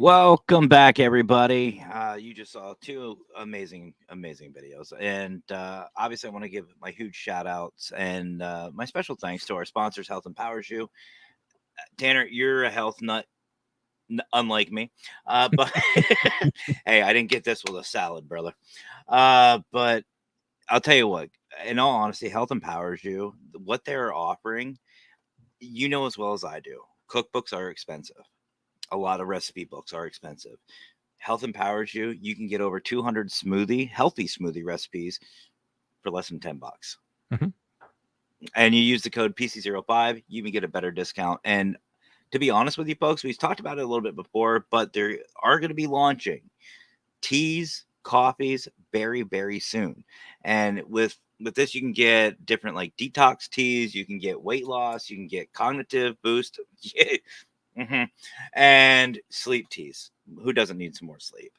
Welcome back, everybody. You just saw two amazing videos. And obviously, I want to give my huge shout outs and my special thanks to our sponsors, Health Empowers You. Tanner, you're a health nut, unlike me. But hey, I didn't get this with a salad, brother. But I'll tell you what, in all honesty, Health Empowers You, what they're offering, you know as well as I do, cookbooks are expensive. A lot of recipe books are expensive. Health Empowers You. You can get over 200 healthy smoothie recipes for less than $10.
Mm-hmm.
And you use the code PC05, you can get a better discount. And to be honest with you folks, we've talked about it a little bit before, but they are going to be launching teas, coffees very, very soon. And with this, you can get different like detox teas, you can get weight loss, you can get cognitive boost. Mm-hmm. And sleep teas. Who doesn't need some more sleep?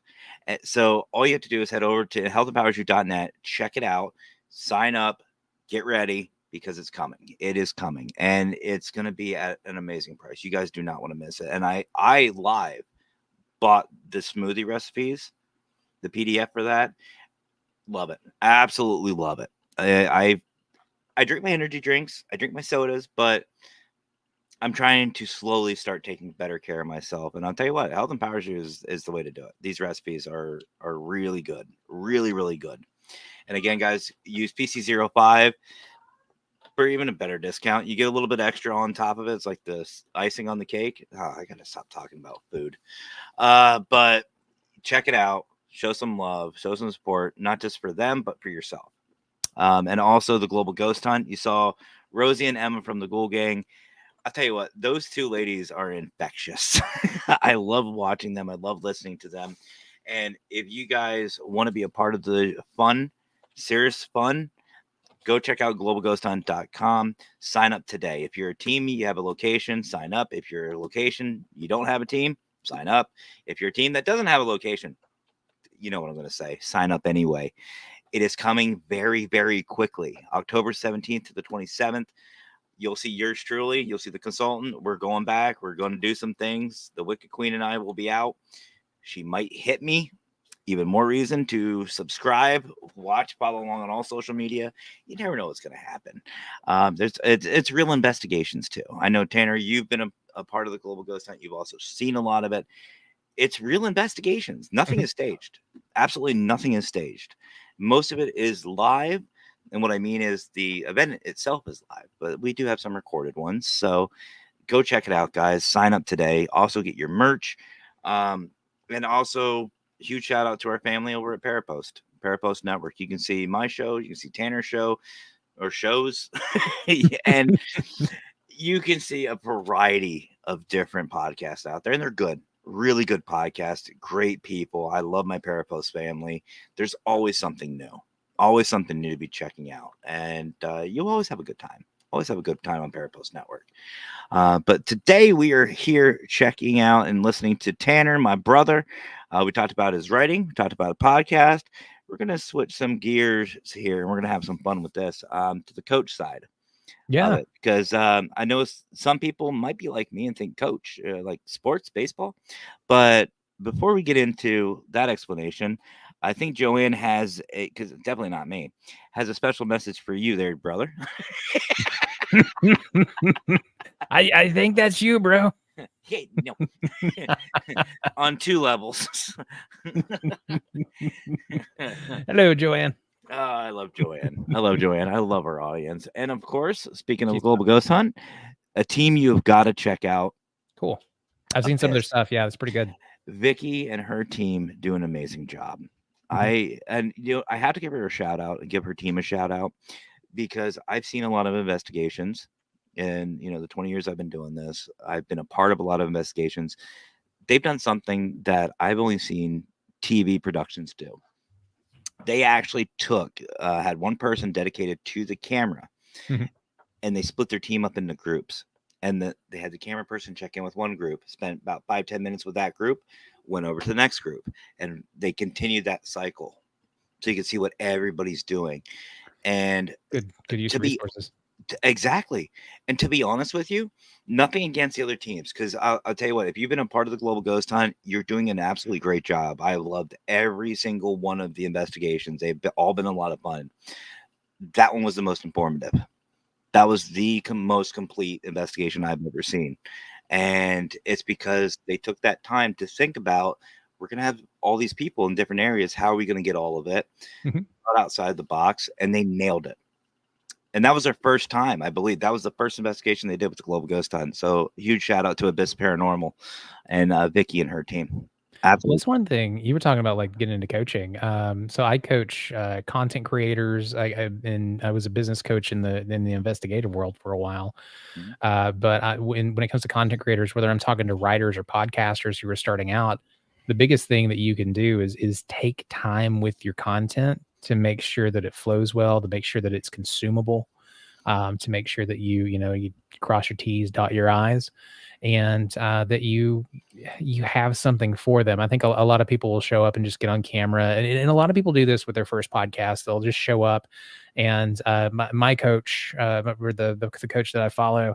And so all you have to do is head over to healthempowersyou.net, check it out, sign up, get ready because it's coming. It is coming, and it's going to be at an amazing price. You guys do not want to miss it. And I live bought the smoothie recipes, the PDF for that. Love it. Absolutely love it. I drink my energy drinks, I drink my sodas, but I'm trying to slowly start taking better care of myself. And I'll tell you what, Health Empowers You is the way to do it. These recipes are really good. Really, really good. And again, guys, use PC05 for even a better discount. You get a little bit extra on top of it. It's like the icing on the cake. Oh, I got to stop talking about food. But check it out. Show some love. Show some support, not just for them, but for yourself. And also the Global Ghost Hunt. You saw Rosie and Emma from the Ghoul Gang. I'll tell you what, those two ladies are infectious. I love watching them. I love listening to them. And if you guys want to be a part of the fun, serious fun, go check out globalghosthunt.com. Sign up today. If you're a team, you have a location, sign up. If you're a location, you don't have a team, sign up. If you're a team that doesn't have a location, you know what I'm going to say, sign up anyway. It is coming very, very quickly. October 17th to the 27th. You'll see yours truly. You'll see the consultant. We're going back. We're going to do some things. The Wicked Queen and I will be out. She might hit me. Even more reason to subscribe, watch, follow along on all social media. You never know what's going to happen. It's real investigations too. I know, Tanner, you've been a part of the Global Ghost Hunt. You've also seen a lot of it. It's real investigations. Nothing is staged. Absolutely nothing is staged. Most of it is live. And what I mean is the event itself is live, but we do have some recorded ones. So go check it out, guys. Sign up today. Also get your merch. And also huge shout out to our family over at Parapost Network. You can see my show. You can see Tanner's show or shows. And you can see a variety of different podcasts out there. And they're good. Really good podcast. Great people. I love my Parapost family. There's always something new. Always something new to be checking out, and you'll always have a good time. Always have a good time on Parapost Network. But today we are here checking out and listening to Tanner, my brother. We talked about his writing. We talked about a podcast. We're going to switch some gears here, and we're going to have some fun with this to the coach side.
Yeah.
Because I know some people might be like me and think coach, like sports, baseball. But before we get into that explanation, I think Joanne has because definitely not me, has a special message for you there, brother.
I think that's you, bro.
Hey, no. On two levels.
Hello, Joanne.
Oh, I love Joanne. I love our audience. And of course, speaking of Global Ghost Hunt, a team you have got to check out.
Cool. I've seen some of their stuff. Yeah, it's pretty good.
Vicky and her team do an amazing job. I have to give her a shout out and give her team a shout out because I've seen a lot of investigations in the 20 years I've been doing this. I've been a part of a lot of investigations. They've done something that I've only seen TV productions do. They actually had one person dedicated to the camera, and they split their team up into groups. And they had the camera person check in with one group, spent about 5-10 minutes with that group, went over to the next group, and they continued that cycle so you can see what everybody's doing. And
good use of resources.
Exactly. And to be honest with you, nothing against the other teams, because I'll tell you what, if you've been a part of the Global Ghost Hunt, you're doing an absolutely great job. I loved every single one of the investigations. All been a lot of fun. That one was the most informative. That was the most complete investigation I've ever seen. And it's because they took that time to think about, we're going to have all these people in different areas. How are we going to get all of it?
Mhm.
Outside the box, and they nailed it. And that was their first time, I believe. That was the first investigation they did with the Global Ghost Hunt. So huge shout out to Abyss Paranormal and Vicky and her team.
Well,
Absolutely.
it's one thing you were talking about, like getting into coaching. So I coach content creators. I was a business coach in the investigative world for a while.
Mhm.
But when it comes to content creators, whether I'm talking to writers or podcasters who are starting out, the biggest thing that you can do is take time with your content to make sure that it flows well, to make sure that it's consumable, to make sure that you cross your T's, dot your I's, and that you have something for them. I think a lot of people will show up and just get on camera, and a lot of people do this with their first podcast. They'll just show up, and my coach, or the coach that I follow,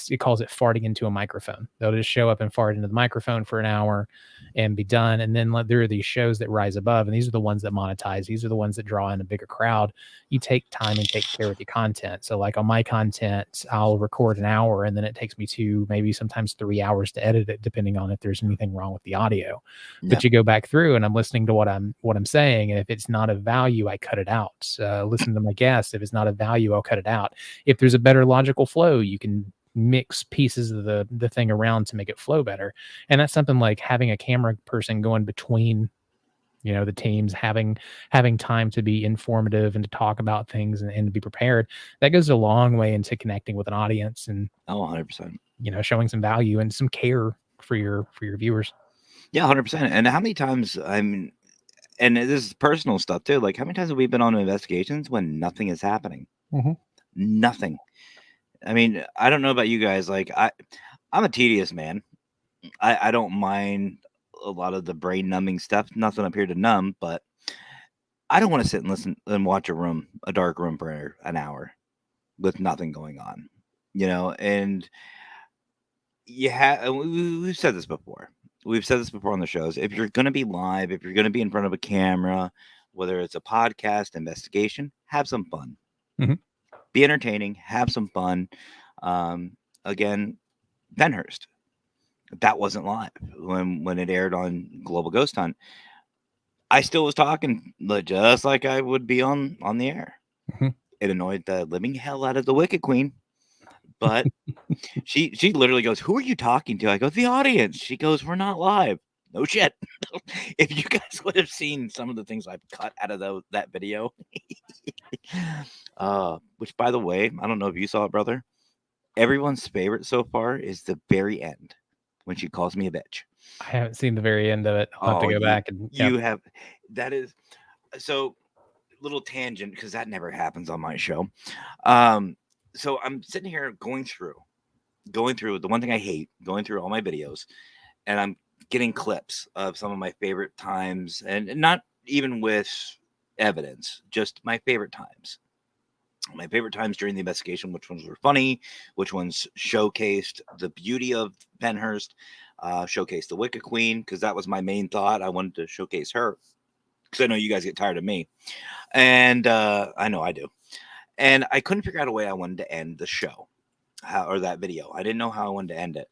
he calls it farting into a microphone. They'll just show up and fart into the microphone for an hour and be done. And then there are these shows that rise above, and these are the ones that monetize. These are the ones that draw in a bigger crowd. You take time and take care with your content. So like on my content, I'll record an hour, and then it takes me maybe sometimes 3 hours to edit it, depending on if there's anything wrong with the audio.
Yeah.
But you go back through, and I'm listening to what I'm saying, and if it's not of value, I cut it out. Listen to my guests. If it's not of value, I'll cut it out. If there's a better logical flow, you can mix pieces of the thing around to make it flow better. And that's something like having a camera person going between the teams, having time to be informative and to talk about things, and to be prepared. That goes a long way into connecting with an audience, and
100%.
showing some value and some care for your viewers.
Yeah, 100%. And how many times, and this is personal stuff too, like how many times have we been on investigations when nothing is happening?
Mhm.
Nothing. I mean, I don't know about you guys. Like I'm a tedious man. I don't mind a lot of the brain numbing stuff. Nothing up here to numb, but I don't want to sit and listen and watch a dark room for an hour with nothing going on, and we've said this before. We've said this before on the shows. If you're going to be live, if you're going to be in front of a camera, whether it's a podcast, investigation, have some fun.
Mhm.
Be entertaining, have some fun. Again, Benhurst, that wasn't live when it aired on Global Ghost Hunt. I still was talking just like I would be on the air.
Mhm.
It annoyed the living hell out of the Wicked Queen, but she literally goes, "Who are you talking to?" I go, "The audience." She goes, "We're not live." No shit. If you guys would have seen some of the things I've cut out of that video, which by the way, I don't know if you saw it, brother. Everyone's favorite so far is the very end when she calls me a bitch.
I haven't seen the very end of it. I'll have to go back and
you have. That is so little tangent because that never happens on my show. So I'm sitting here going through the one thing I hate, going through all my videos, and I'm getting clips of some of my favorite times, and not even with evidence, just my favorite times. My favorite times during the investigation, which ones were funny, which ones showcased the beauty of Benhurst, showcased the Wicked Queen, because that was my main thought. I wanted to showcase her, because I know you guys get tired of me, and I know I do. And I couldn't figure out a way I wanted to end the show, or that video. I didn't know how I wanted to end it.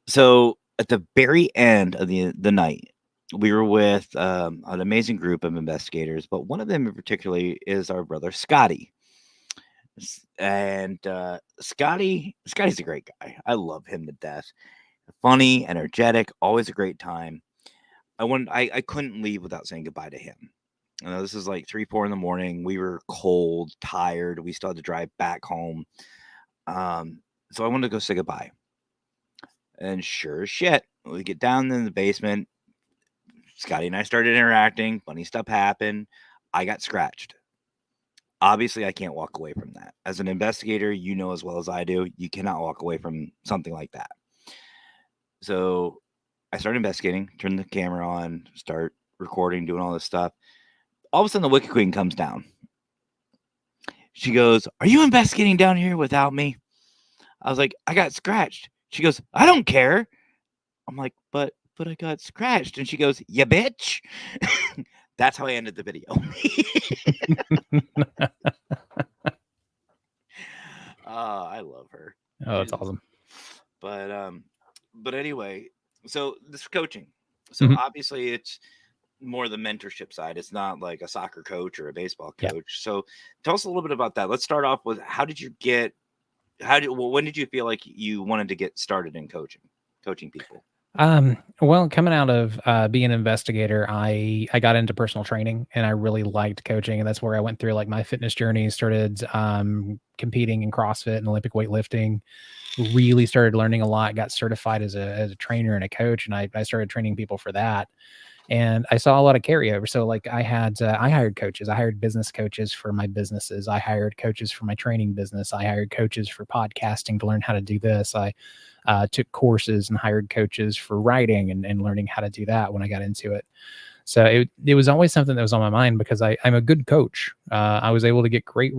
So at the very end of the night, we were with an amazing group of investigators, but one of them in particular is our brother Scotty. And Scotty's a great guy. I love him to death. Funny, energetic, always a great time. I couldn't leave without saying goodbye to him. This is like 3-4 in the morning. We were cold, tired. We still had to drive back home. So I wanted to go say goodbye. And sure as shit, we get down in the basement. Scotty and I started interacting. Funny stuff happened. I got scratched. Obviously, I can't walk away from that. As an investigator, you know as well as I do, you cannot walk away from something like that. So I started investigating, turn the camera on, start recording, doing all this stuff. All of a sudden, the Wicked Queen comes down. She goes, "Are you investigating down here without me?" I was like, "I got scratched." She goes, "I don't care." I'm like, but I got scratched. And she goes, "Ya bitch." That's how I ended the video. I love her.
Oh, that's awesome.
But anyway, so this coaching. So obviously it's more the mentorship side. It's not like a soccer coach or a baseball coach.
Yeah.
So tell us a little bit about that. Let's start off with when did you feel like you wanted to get started in coaching people?
Well, coming out of being an investigator, I got into personal training, and I really liked coaching, and that's where I went through like my fitness journey. Started competing in CrossFit and Olympic weightlifting. Really started learning a lot. Got certified as a trainer and a coach, and I started training people for that. And I saw a lot of carryover. So like I hired coaches. I hired business coaches for my businesses. I hired coaches for my training business. I hired coaches for podcasting to learn how to do this. I took courses and hired coaches for writing and learning how to do that when I got into it. So it was always something that was on my mind because I'm a good coach. I was able to get great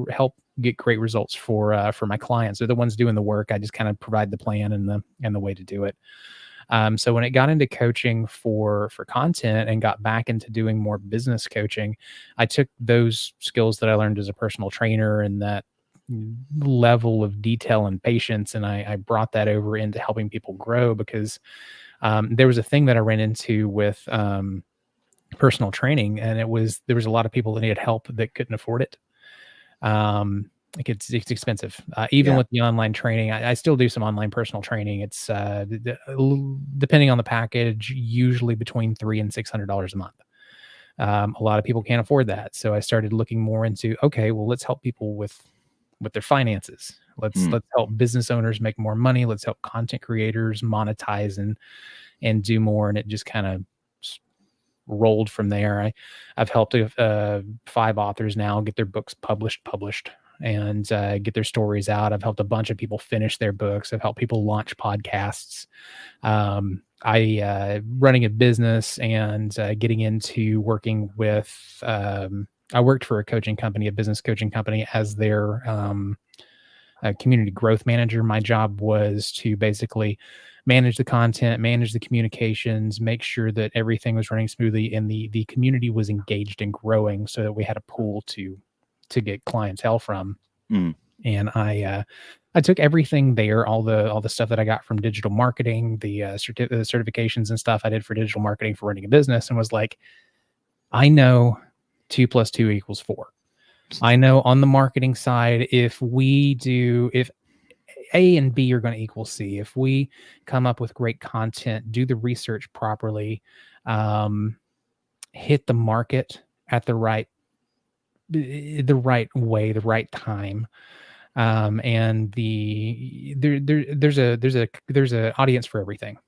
results for my clients. They're the ones doing the work. I just kind of provide the plan and the way to do it. So when it got into coaching for content and got back into doing more business coaching, I took those skills that I learned as a personal trainer and that level of detail and patience, and I brought that over into helping people grow because there was a thing that I ran into with personal training, and there was a lot of people that needed help that couldn't afford it. Like it's expensive. Even with the online training, I still do some online personal training. It's depending on the package, usually between $300 and $600 a month. A lot of people can't afford that. So I started looking more into, okay, well, let's help people with their finances. Let's help business owners make more money. Let's help content creators monetize and do more. And it just kind of rolled from there. I've helped 5 authors now get their books published and get their stories out. I've helped a bunch of people finish their books. I've helped people launch podcasts. Running a business and getting into working with, I worked for a business coaching company as their community growth manager. My job was to basically manage the content, manage the communications, make sure that everything was running smoothly and the community was engaged and growing so that we had a pool to get clientele from. And I took everything there, all the stuff that I got from digital marketing, the certifications and stuff I did for digital marketing for running a business, and was like, I know 2 + 2 = 4. I know on the marketing side, if A and B are going to equal C, if we come up with great content, do the research properly, hit the market at the right way, the right time, and there's a audience for everything.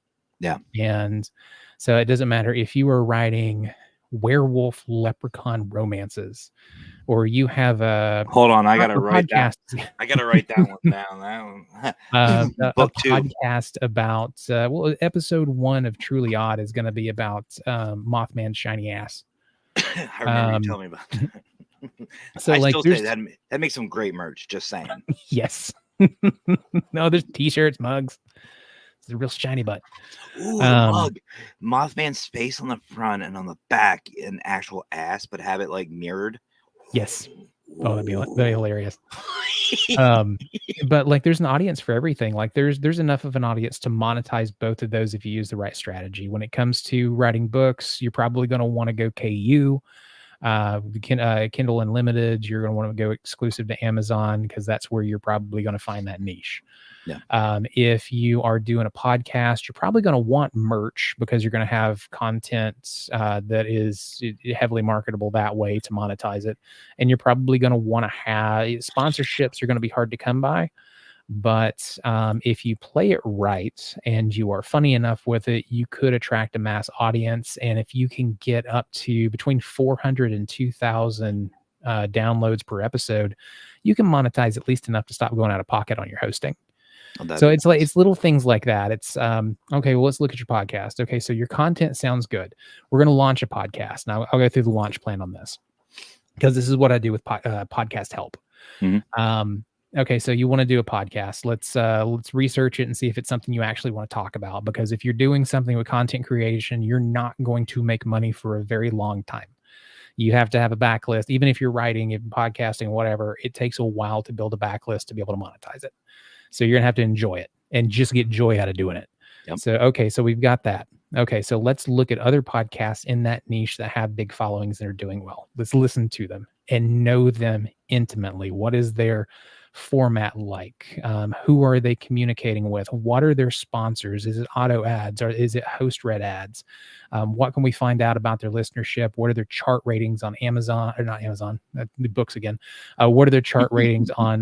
Yeah.
And so it doesn't matter if you are writing werewolf leprechaun romances or you have a
hold on, I gotta write that one down.
A podcast about episode 1 of Truly Odd is going to be about Mothman's shiny ass.
I remember you telling me about that.
So
I
like
still say that makes some great merch, just saying.
Yes. No, there's t-shirts, mugs. It's a real shiny butt.
Ooh, mug. Mothman's face on the front and on the back an actual ass, but have it like mirrored.
Yes. Oh, that'd be hilarious. But like there's an audience for everything. Like there's enough of an audience to monetize both of those if you use the right strategy. When it comes to writing books, you're probably going to want to go KU. Kindle Unlimited, you're going to want to go exclusive to Amazon because that's where you're probably going to find that niche. Yeah. If you are doing a podcast, you're probably going to want merch because you're going to have content that is heavily marketable that way to monetize it. And you're probably going to want to have sponsorships are going to be hard to come by. But if you play it right and you are funny enough with it, you could attract a mass audience. And if you can get up to between 400 and 2,000 downloads per episode, you can monetize at least enough to stop going out of pocket on your hosting. So it's like it's little things like that. It's okay. Well, let's look at your podcast. Okay, so your content sounds good. We're going to launch a podcast. Now I'll go through the launch plan on this because this is what I do with podcast help. Okay, so you want to do a podcast. Let's research it and see if it's something you actually want to talk about. Because if you're doing something with content creation, you're not going to make money for a very long time. You have to have a backlist. Even if you're writing, if podcasting, whatever, it takes a while to build a backlist to be able to monetize it. So you're gonna have to enjoy it and just get joy out of doing it.
Yep.
So, okay, so we've got that. Okay, so let's look at other podcasts in that niche that have big followings and are doing well. Let's listen to them and know them intimately. What is their format like? Who are they communicating with? What are their sponsors? Is it auto ads or is it host read ads? What can we find out about their listenership? What are their chart ratings on Amazon or not Amazon? The books again. What are their chart ratings on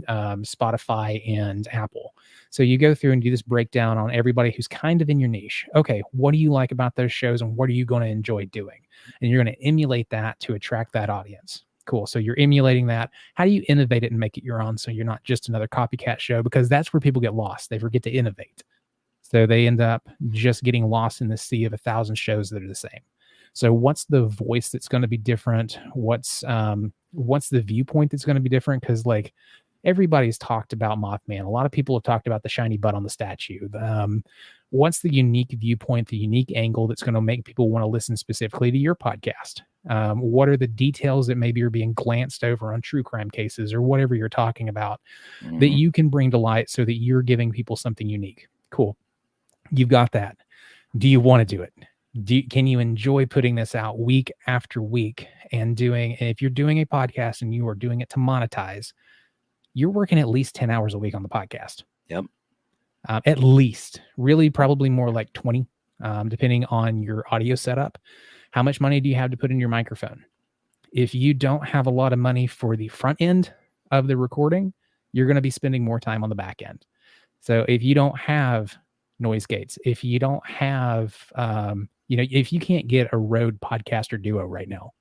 Spotify and Apple? So you go through and do this breakdown on everybody who's kind of in your niche. Okay, what do you like about those shows and what are you going to enjoy doing? And you're going to emulate that to attract that audience. Cool. So you're emulating that. How do you innovate it and make it your own so you're not just another copycat show? Because that's where people get lost. They forget to innovate. So they end up just getting lost in the sea of 1,000 shows that are the same. So what's the voice that's going to be different? What's the viewpoint that's going to be different? Because like everybody's talked about Mothman. A lot of people have talked about the shiny butt on the statue. What's the unique viewpoint, the unique angle that's going to make people want to listen specifically to your podcast? What are the details that maybe are being glanced over on true crime cases or whatever you're talking about that you can bring to light so that you're giving people something unique? Cool. You've got that. Do you want to do it? Can you enjoy putting this out week after week and if you're doing a podcast and you are doing it to monetize, you're working at least 10 hours a week on the podcast.
Yep.
At least, really probably more like 20, depending on your audio setup. How much money do you have to put in your microphone? If you don't have a lot of money for the front end of the recording, you're going to be spending more time on the back end. So if you don't have noise gates, if you don't have, if you can't get a Rode Podcaster Duo right now,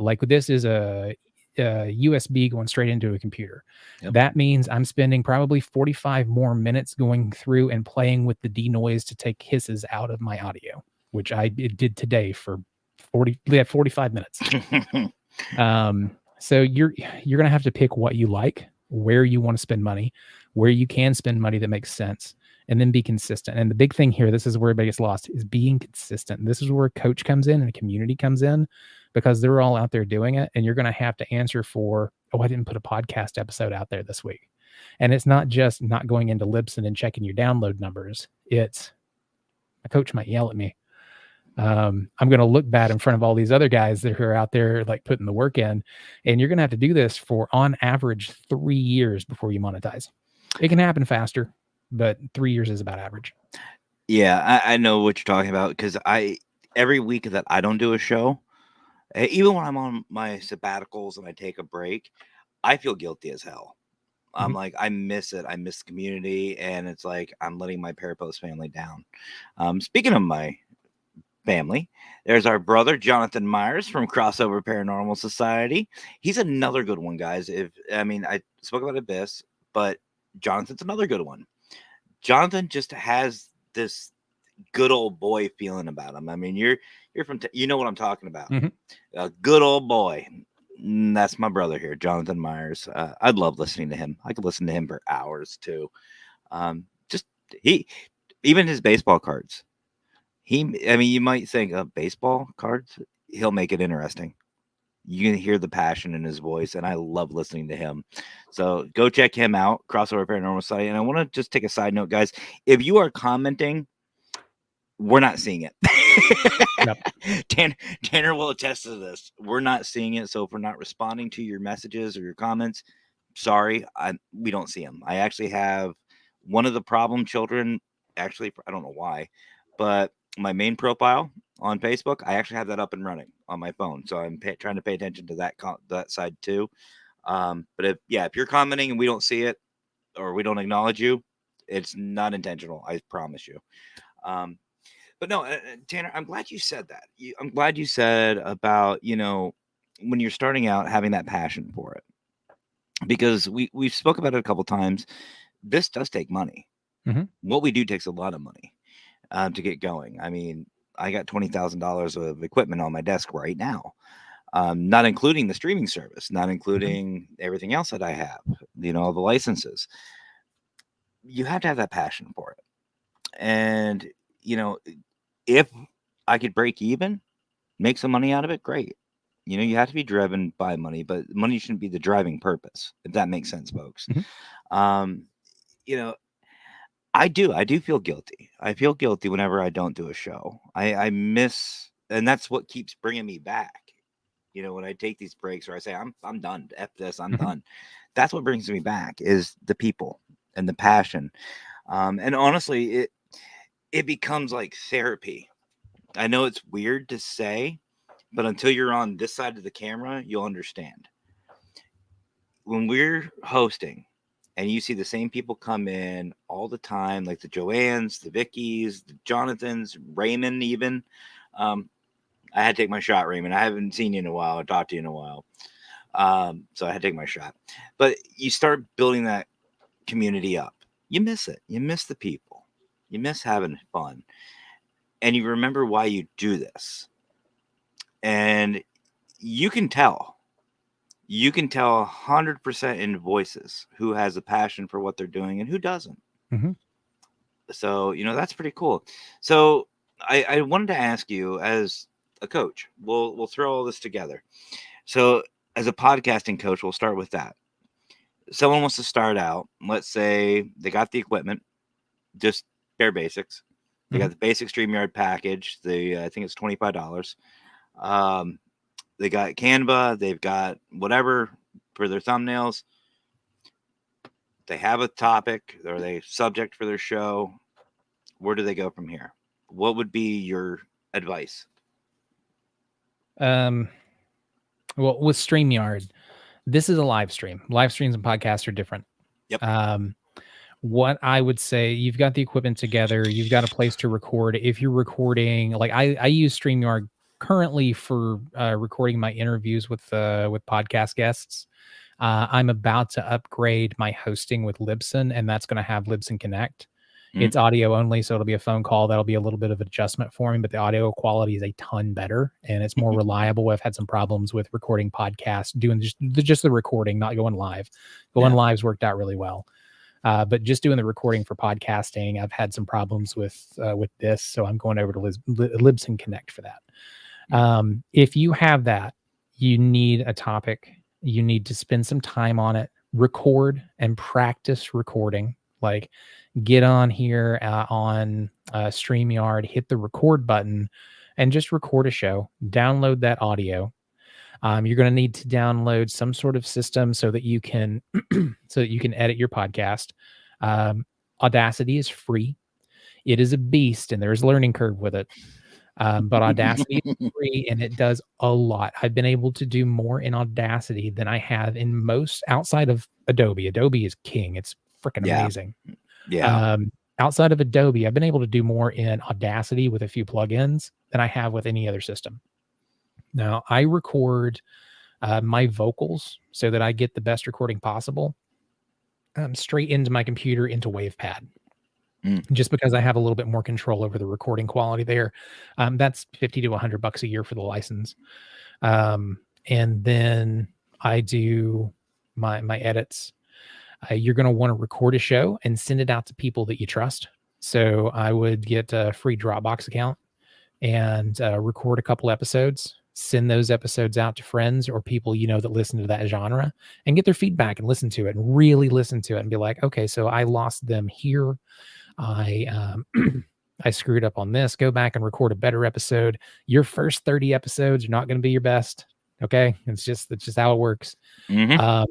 like this is a USB going straight into a computer. Yep. That means I'm spending probably 45 more minutes going through and playing with the denoise to take hisses out of my audio, which I did today for 45 minutes. So you're going to have to pick what you like, where you want to spend money, where you can spend money that makes sense, and then be consistent. And the big thing here, this is where everybody gets lost, is being consistent. This is where a coach comes in and a community comes in, because they're all out there doing it. And you're going to have to answer for, I didn't put a podcast episode out there this week. And it's not just not going into Libsyn and checking your download numbers. It's, my coach might yell at me. I'm going to look bad in front of all these other guys that are out there like putting the work in. And you're going to have to do this for on average 3 years before you monetize. It can happen faster, but 3 years is about average.
Yeah, I know what you're talking about, because every week that I don't do a show, even when I'm on my sabbaticals and I take a break, I feel guilty as hell. I'm like, I miss it. I miss the community. And it's like, I'm letting my Parapost family down. Speaking of my family, there's our brother, Jonathan Myers from Crossover Paranormal Society. He's another good one, guys. I spoke about Abyss, but Jonathan's another good one. Jonathan just has this good old boy feeling about him. I mean, you're from, you know what I'm talking about. A good old boy. That's my brother here, Jonathan Myers. I'd love listening to him. I could listen to him for hours too. Even his baseball cards. You might think of baseball cards. He'll make it interesting. You can hear the passion in his voice, and I love listening to him. So go check him out, Crossover Paranormal Society. And I want to just take a side note, guys. If you are commenting, we're not seeing it. Yep. Tanner will attest to this. We're not seeing it. So if we're not responding to your messages or your comments, sorry, we don't see them. I actually have one of the problem children. Actually, I don't know why, but my main profile on Facebook, I actually have that up and running on my phone. So I'm trying to pay attention to that side too. But if you're commenting and we don't see it or we don't acknowledge you, it's not intentional. I promise you. But no, Tanner, I'm glad you said that. I'm glad you said about, when you're starting out, having that passion for it, because we've spoke about it a couple times. This does take money. What we do takes a lot of money to get going. I mean, I got $20,000 of equipment on my desk right now. not including the streaming service, not including everything else that I have, the licenses. You have to have that passion for it. And, if I could break even, make some money out of it, great. You have to be driven by money, but money shouldn't be the driving purpose, if that makes sense, folks. Um, I do feel guilty. I feel guilty whenever I don't do a show. I miss, and that's what keeps bringing me back. When I take these breaks or I say, I'm done, F this, I'm done. That's what brings me back, is the people and the passion. And honestly, it becomes like therapy. I know it's weird to say, but until you're on this side of the camera, you'll understand. When we're hosting and you see the same people come in all the time, like the Joannes, the Vickies, the Jonathans, Raymond even. I had to take my shot, Raymond. I haven't seen you in a while or talked to you in a while. So I had to take my shot. But you start building that community up. You miss it. You miss the people. You miss having fun. And you remember why you do this. And you can tell. You can tell 100% in voices who has a passion for what they're doing and who doesn't. So, that's pretty cool. So I wanted to ask you, as a coach, we'll throw all this together. So as a podcasting coach, we'll start with that. Someone wants to start out. Let's say they got the equipment, just bare basics. They got the basic StreamYard package. I think it's $25. They got Canva. They've got whatever for their thumbnails. They have a topic or they subject for their show. Where do they go from here? What would be your advice?
Well, with StreamYard, this is a live stream. Live streams and podcasts are different.
Yep.
What I would say, you've got the equipment together, you've got a place to record. If you're recording, like I use StreamYard currently for recording my interviews with podcast guests. I'm about to upgrade my hosting with Libsyn, and that's going to have Libsyn Connect. It's audio only, so it'll be a phone call. That'll be a little bit of adjustment for me, but the audio quality is a ton better, and it's more reliable. I've had some problems with recording podcasts, doing just the recording, not going live. Going live's worked out really well. But just doing the recording for podcasting, I've had some problems with this, so I'm going over to Libsyn Connect for that. If you have that, you need a topic. You need to spend some time on it, record and practice recording. Like, get on here on StreamYard, hit the record button, and just record a show. Download that audio. You're going to need to download some sort of system so that you can edit your podcast. Audacity is free. It is a beast, and there's a learning curve with it. But Audacity is free, and it does a lot. I've been able to do more in Audacity than I have in most outside of Adobe. Adobe is king. It's freaking amazing.
Yeah.
Outside of Adobe, I've been able to do more in Audacity with a few plugins than I have with any other system. Now, I record my vocals so that I get the best recording possible straight into my computer into WavePad. Just because I have a little bit more control over the recording quality there. That's $50 to $100 a year for the license. And then I do my edits. You're going to want to record a show and send it out to people that you trust. So I would get a free Dropbox account and record a couple episodes, send those episodes out to friends or people that listen to that genre, and get their feedback and listen to it and really listen to it and be like, okay, so I lost them here. I screwed up on this. Go back and record a better episode. Your first 30 episodes are not going to be your best. Okay. It's just how it works. If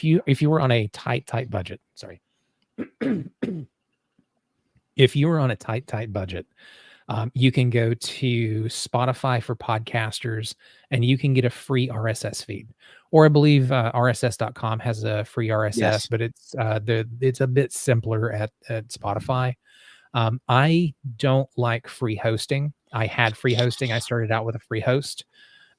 you were on a tight budget, sorry. If you were on a tight budget, you can go to Spotify for podcasters and you can get a free RSS feed. Or I believe RSS.com has a free RSS, but it's a bit simpler at Spotify. I don't like free hosting. I had free hosting. I started out with a free host.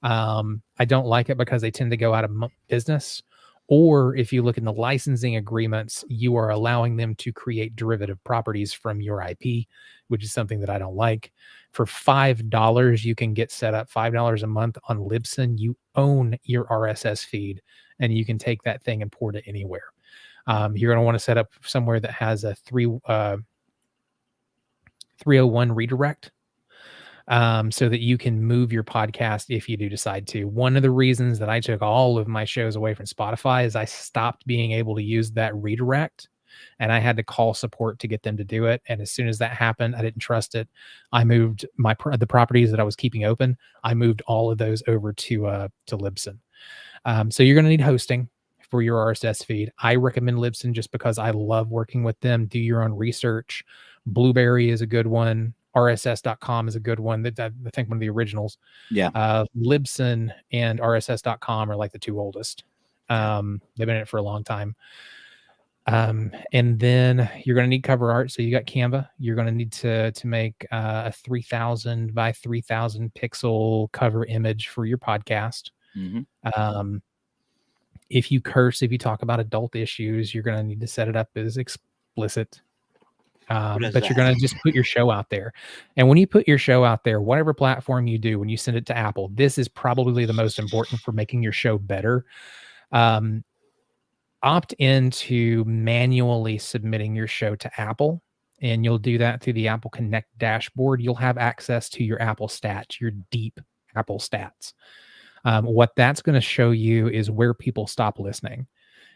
I don't like it because they tend to go out of business. Or if you look in the licensing agreements, you are allowing them to create derivative properties from your IP, which is something that I don't like. For $5, you can get set up $5 a month on Libsyn. You own your RSS feed, and you can take that thing and port it anywhere. You're going to want to set up somewhere that has a 301 redirect, so that you can move your podcast if you do decide to. One of the reasons that I took all of my shows away from Spotify is I stopped being able to use that redirect, and I had to call support to get them to do it. And as soon as that happened, I didn't trust it. I moved the properties that I was keeping open. I moved all of those over to Libsyn. So you're going to need hosting for your RSS feed. I recommend Libsyn just because I love working with them. Do your own research. Blueberry is a good one. RSS.com is a good one. I think one of the originals.
Yeah.
Libsyn and RSS.com are like the two oldest. They've been in it for a long time. And then you're going to need cover art. So you got Canva. You're going to need to make a 3000 by 3000 pixel cover image for your podcast.
Mm-hmm.
If you curse, if you talk about adult issues, you're going to need to set it up as explicit. But you're going to just put your show out there. And when you put your show out there, whatever platform you do, when you send it to Apple, this is probably the most important for making your show better. Opt into manually submitting your show to Apple, and you'll do that through the Apple Connect dashboard. You'll have access to your Apple stats, your deep Apple stats. What that's going to show you is where people stop listening.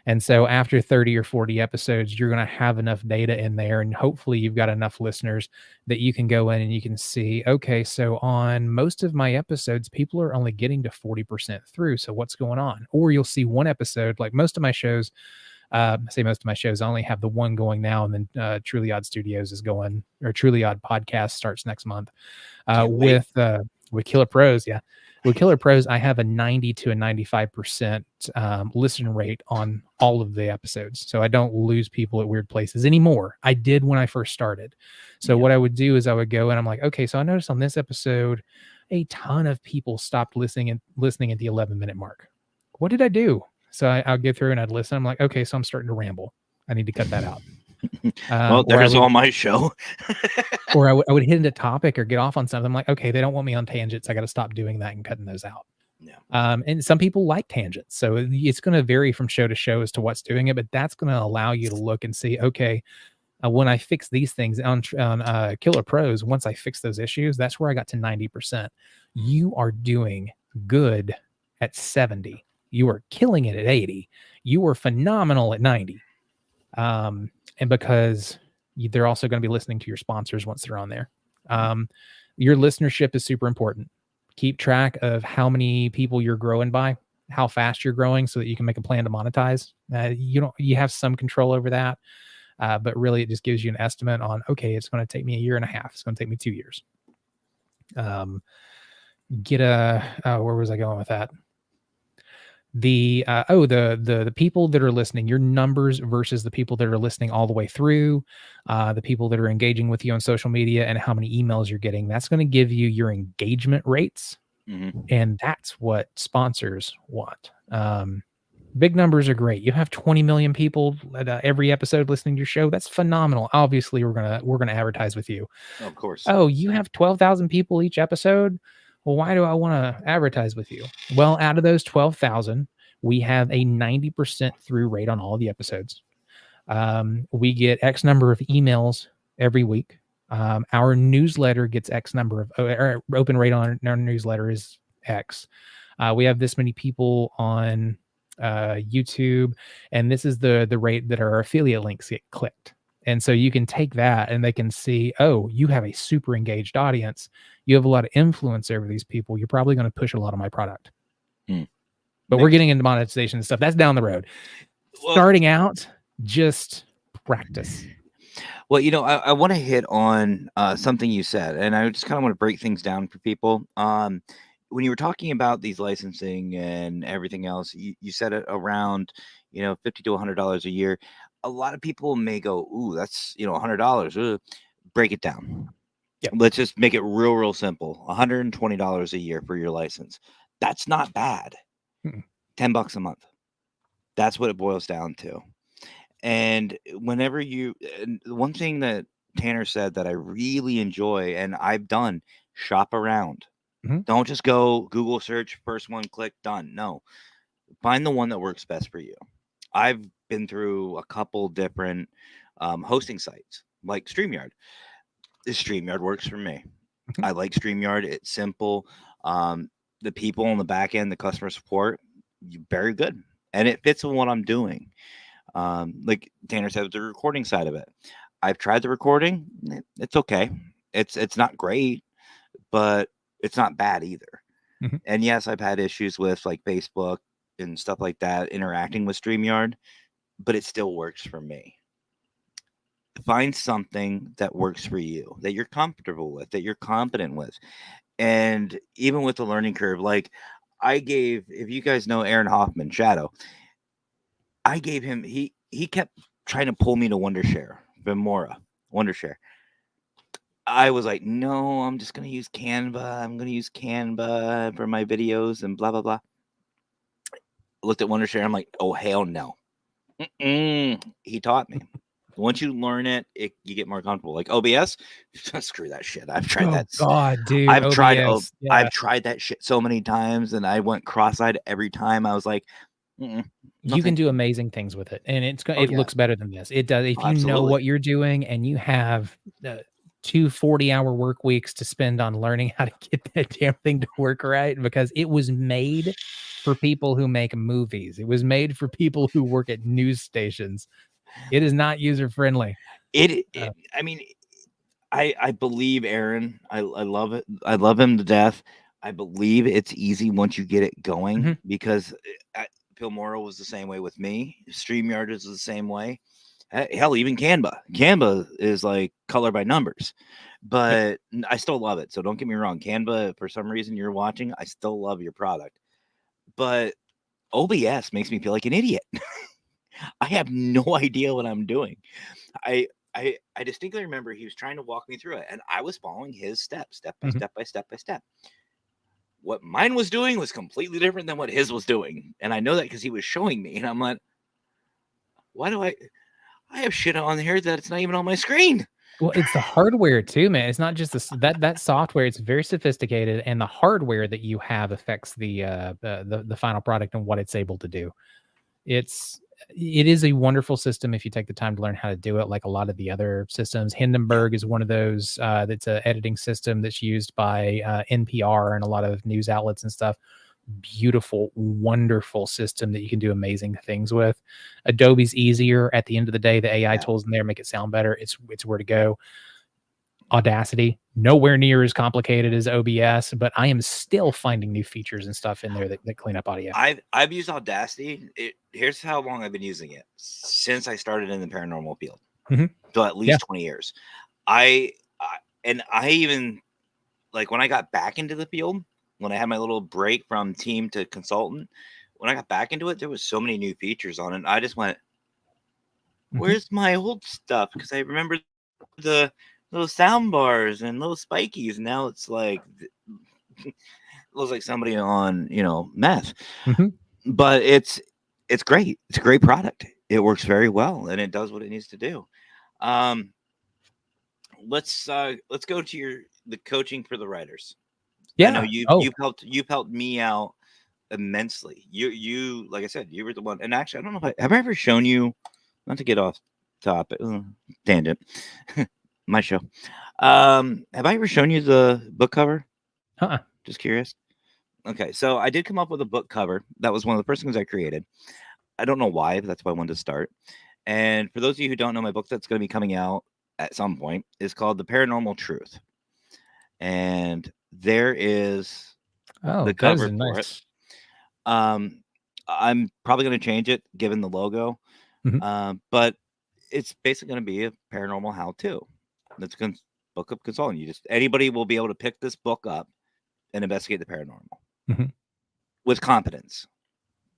And so after 30 or 40 episodes, you're going to have enough data in there, and hopefully you've got enough listeners that you can go in and you can see, okay, so on most of my episodes, people are only getting to 40% through. So what's going on? Or you'll see one episode, like most of my shows, I only have the one going now, and then Truly Odd Studios is going, or Truly Odd Podcast starts next month with Killer Pros. Yeah. With Killer Pros, I have a 90 to a 95% listen rate on all of the episodes. So I don't lose people at weird places anymore. I did when I first started. So what I would do is I would go and I'm like, okay, so I noticed on this episode, a ton of people stopped listening at the 11-minute mark. What did I do? So I'll get through and I'd listen. I'm like, okay, so I'm starting to ramble. I need to cut that out.
Well, there's all my show.
Or I would hit into topic or get off on something. I'm like, okay, they don't want me on tangents. I got to stop doing that and cutting those out.
Yeah.
And some people like tangents. So it's going to vary from show to show as to what's doing it, but that's going to allow you to look and see, okay, when I fix these things on Killer Pros, once I fix those issues, that's where I got to 90%. You are doing good at 70. You are killing it at 80. You are phenomenal at 90. And because they're also going to be listening to your sponsors once they're on there. Your listenership is super important. Keep track of how many people you're growing by, how fast you're growing, so that you can make a plan to monetize. You have some control over that, but really it just gives you an estimate on, okay, it's going to take me a year and a half. It's going to take me 2 years. Where was I going with that? The people that are listening, your numbers versus the people that are listening all the way through, the people that are engaging with you on social media, and how many emails you're getting. That's going to give you your engagement rates.
Mm-hmm.
And that's what sponsors want. Big numbers are great. You have 20 million people at every episode listening to your show. That's phenomenal. Obviously, we're gonna advertise with you.
Of course.
Oh, you have 12,000 people each episode. Well, why do I want to advertise with you? Well, out of those 12,000, we have a 90% through rate on all the episodes. We get X number of emails every week. Our newsletter gets X number of our open rate on our newsletter is X. We have this many people on YouTube, and this is the rate that our affiliate links get clicked. And so you can take that and they can see, oh, you have a super engaged audience. You have a lot of influence over these people. You're probably going to push a lot of my product. But we're getting into monetization and stuff. That's down the road. Well, starting out, just practice.
Well, I want to hit on something you said, and I just kind of want to break things down for people. When you were talking about these licensing and everything else, you said it around, $50 to $100 a year. A lot of people may go, ooh, that's, $100. Break it down.
Yep.
Let's just make it real simple. $120 a year for your license. That's not bad. $10 a month. That's what it boils down to. And one thing that Tanner said that I really enjoy, and I've done shop around.
Mhm.
Don't just go Google search, first one, click, done. No, find the one that works best for you. I've been through a couple different hosting sites like StreamYard. This StreamYard works for me.
Mhm.
I like StreamYard. It's simple. The people on the back end, the customer support, very good, and it fits with what I'm doing. Like Tanner said, the recording side of it. I've tried the recording. It's okay. It's not great, but it's not bad either.
Mhm.
And yes, I've had issues with like Facebook and stuff like that interacting with StreamYard, but it still works for me. Find something that works for you, that you're comfortable with, that you're competent with. And even with the learning curve, like I gave, if you guys know Aaron Hoffman, Shadow, I gave him, he kept trying to pull me to Wondershare, Wondershare. I was like, no, I'm just going to use Canva. I'm going to use Canva for my videos and blah, blah, blah. Looked at Wondershare. I'm like, oh, hell no. He taught me. Once you learn it, you get more comfortable. Like OBS, screw that shit. I've tried that.
God, dude.
I've tried.
OBS,
I've tried that shit so many times, and I went cross-eyed every time. I was like,
you can do amazing things with it, and it looks better than this. It does. If you know what you're doing, and you have 2 40-hour work weeks to spend on learning how to get that damn thing to work right, because it was made for people who make movies. It was made for people who work at news stations. It is not user friendly.
I mean, I believe Aaron. I love it. I love him to death. I believe it's easy once you get it going, because Filmora was the same way with me. StreamYard is the same way. Hell, even Canva. Canva is like color by numbers, but I still love it. So don't get me wrong. Canva, for some reason you're watching, I still love your product, but OBS makes me feel like an idiot. I have no idea what I'm doing. I distinctly remember he was trying to walk me through it, and I was following his steps, step by step by step by step. What mine was doing was completely different than what his was doing, and I know that because he was showing me, and I'm like, why do I have shit on here that it's not even on my screen?
Well, it's the hardware too, man. It's not just that software. It's very sophisticated, and the hardware that you have affects the final product and what it's able to do. It is a wonderful system if you take the time to learn how to do it, like a lot of the other systems. Hindenburg is one of those that's an editing system that's used by NPR and a lot of news outlets and stuff. Beautiful, wonderful system that you can do amazing things with. Adobe's easier. At the end of the day, the AI tools in there make it sound better. It's where to go. Audacity, nowhere near as complicated as OBS, but I am still finding new features and stuff in there that clean up audio.
I've used Audacity. Here's how long I've been using it since I started in the paranormal field. So at least 20 years. I even, like, when I got back into the field, when I had my little break from team to consultant, when I got back into it, there was so many new features on it. I just went, where's my old stuff? Because I remember the little sound bars and little spikies. Now it's like, it looks like somebody on, meth. But it's great. It's a great product. It works very well, and it does what it needs to do. Let's go to the coaching for the writers. I know you've helped me out immensely. You like I said, you were the one. And actually, I don't know if have I ever shown you, not to get off topic, tangent, my show. Have I ever shown you the book cover? Just curious. Okay, so I did come up with a book cover. That was one of the first things I created. I don't know why, but that's why I wanted to start. And for those of you who don't know, my book that's going to be coming out at some point is called The Paranormal Truth. And there is the cover for it. I'm probably going to change it given the logo. But it's basically going to be a paranormal how-to. That's going to book of consulting. Anybody will be able to pick this book up and investigate the paranormal with competence.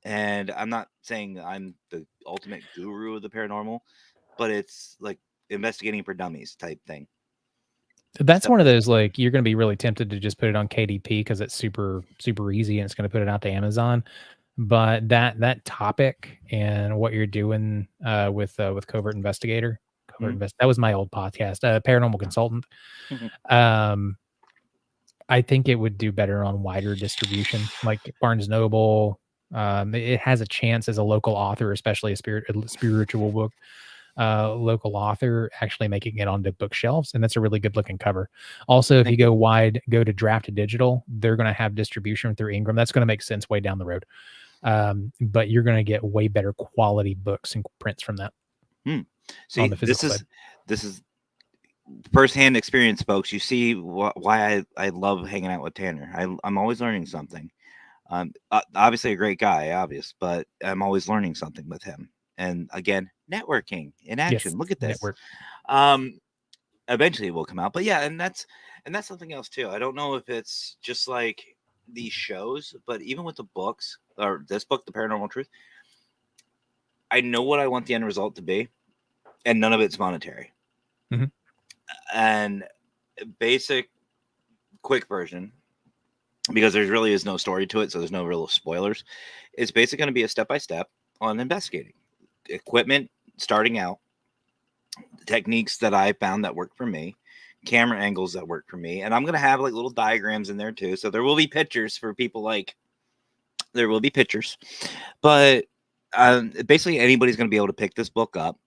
And I'm not saying I'm the ultimate guru of the paranormal, but it's like investigating for dummies type thing.
That's one of those, like, you're going to be really tempted to just put it on KDP because it's super, super easy and it's going to put it out to Amazon. But that topic and what you're doing with Covert I think it would do better on wider distribution, like Barnes Noble. It has a chance as a local author, especially a spiritual book, local author, actually making it onto bookshelves, and that's a really good looking cover. Also, if you go wide, go to Draft Digital, they're going to have distribution through Ingram. That's going to make sense way down the road. But you're going to get way better quality books and prints from that.
See, this is firsthand experience, folks. You see why I love hanging out with Tanner. I'm always learning something. Obviously a great guy, but I'm always learning something with him. And again, networking in action. Yes, look at this. Network. Eventually it will come out, but yeah, and that's something else too. I don't know if it's just like these shows, but even with the books or this book, The Paranormal Truth, I know what I want the end result to be, and none of it's monetary.
Mm-hmm.
And basic, quick version, because there really is no story to it, so there's no real spoilers. It's basically going to be a step-by-step on investigating equipment, starting out, techniques that I found that work for me, camera angles that work for me, and I'm going to have like little diagrams in there too. So there will be pictures for people, but basically anybody's going to be able to pick this book up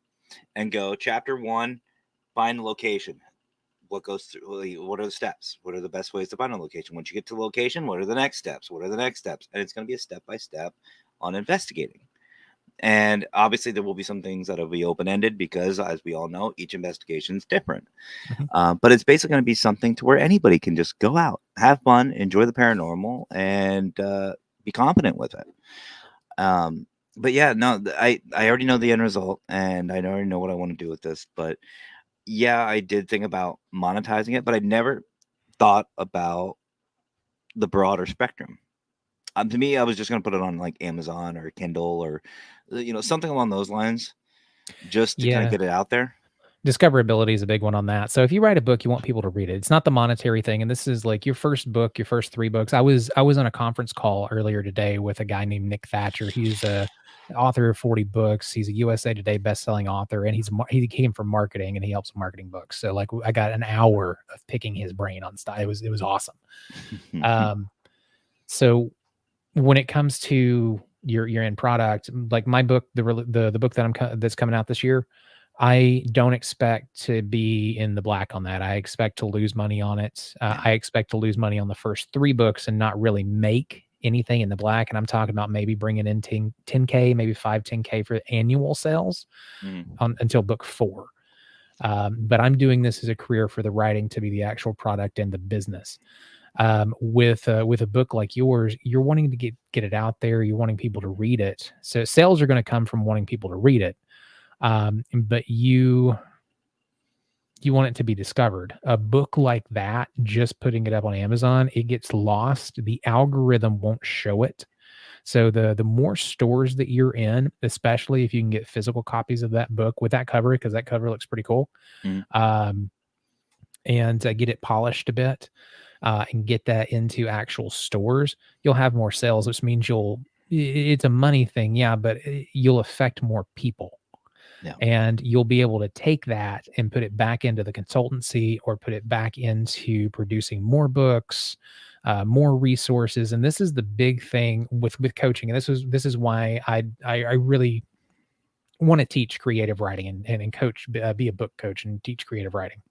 and go chapter 1, find the location. What goes through? What are the steps? What are the best ways to find a location? Once you get to the location, what are the next steps? What are the next steps? And it's going to be a step-by-step on investigating. And obviously there will be some things that will be open-ended because, as we all know, each investigation is different.
Mm-hmm.
But it's basically going to be something to where anybody can just go out, have fun, enjoy the paranormal, and be competent with it. But yeah, no, I already know the end result, and I already know what I want to do with this. But yeah, I did think about monetizing it, but I never thought about the broader spectrum. To me, I was just going to put it on like Amazon or Kindle or, something along those lines, just to kind of get it out there.
Discoverability is a big one on that. So if you write a book, you want people to read it. It's not the monetary thing. And this is like your first book, your first 3 books. I was on a conference call earlier today with a guy named Nick Thatcher. He's a author of 40 books. He's a USA Today bestselling author, and he came from marketing, and he helps marketing books. So like I got an hour of picking his brain on stuff. It was awesome. So when it comes to your end product, like my book, the book that's coming out this year, I don't expect to be in the black on that. I expect to lose money on it. I expect to lose money on the first 3 books and not really make anything in the black. And I'm talking about maybe bringing in 10K, maybe 10K for annual sales until book 4. But I'm doing this as a career for the writing to be the actual product and the business. With a book like yours, you're wanting to get it out there. You're wanting people to read it. So sales are going to come from wanting people to read it. But you want it to be discovered. A book like that, just putting it up on Amazon, it gets lost. The algorithm won't show it. So the more stores that you're in, especially if you can get physical copies of that book with that cover, because that cover looks pretty cool, and get it polished a bit, and get that into actual stores, you'll have more sales, which means it's a money thing. Yeah, but you'll affect more people.
Yeah.
And you'll be able to take that and put it back into the consultancy or put it back into producing more books, more resources. And this is the big thing with coaching. And this is why I really want to teach creative writing and coach, be a book coach and teach creative writing.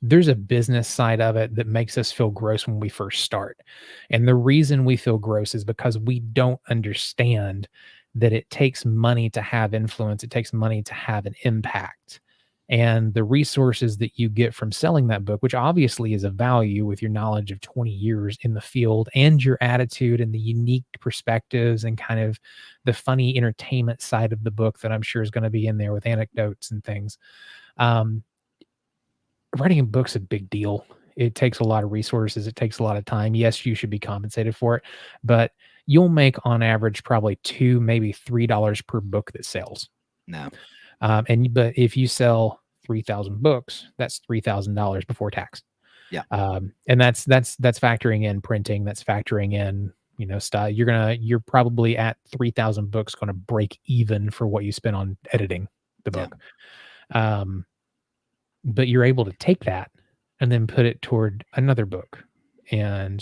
There's a business side of it that makes us feel gross when we first start. And the reason we feel gross is because we don't understand that it takes money to have influence. It takes money to have an impact. And the resources that you get from selling that book, which obviously is of value with your knowledge of 20 years in the field and your attitude and the unique perspectives and kind of the funny entertainment side of the book that I'm sure is going to be in there with anecdotes and things. Writing a book's a big deal. It takes a lot of resources. It takes a lot of time. Yes, you should be compensated for it, but you'll make on average probably $2, maybe $3 per book that sells.
No.
But if you sell 3,000 books, that's $3,000 before tax.
Yeah.
And that's factoring in printing. That's factoring in, style. You're probably at 3,000 books going to break even for what you spend on editing the book.
Yeah.
But you're able to take that and then put it toward another book,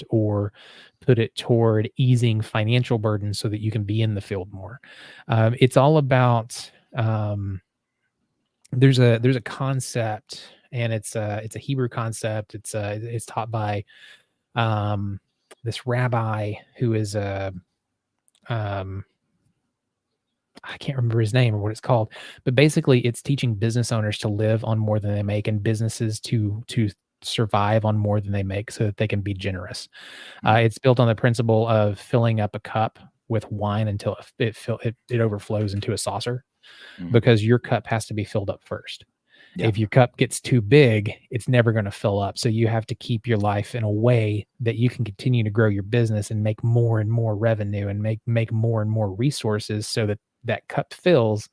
or put it toward easing financial burdens so that you can be in the field more. It's all about, there's a concept, and it's a Hebrew concept. It's taught by this rabbi who is um I can't remember his name or what it's called, but basically it's teaching business owners to live on more than they make, and businesses to survive on more than they make so that they can be generous. It's built on the principle of filling up a cup with wine until it overflows into a saucer, because your cup has to be filled up first.
Yeah.
If your cup gets too big, it's never going to fill up. So you have to keep your life in a way that you can continue to grow your business and make more and more revenue, and make more and more resources, so that that cup fills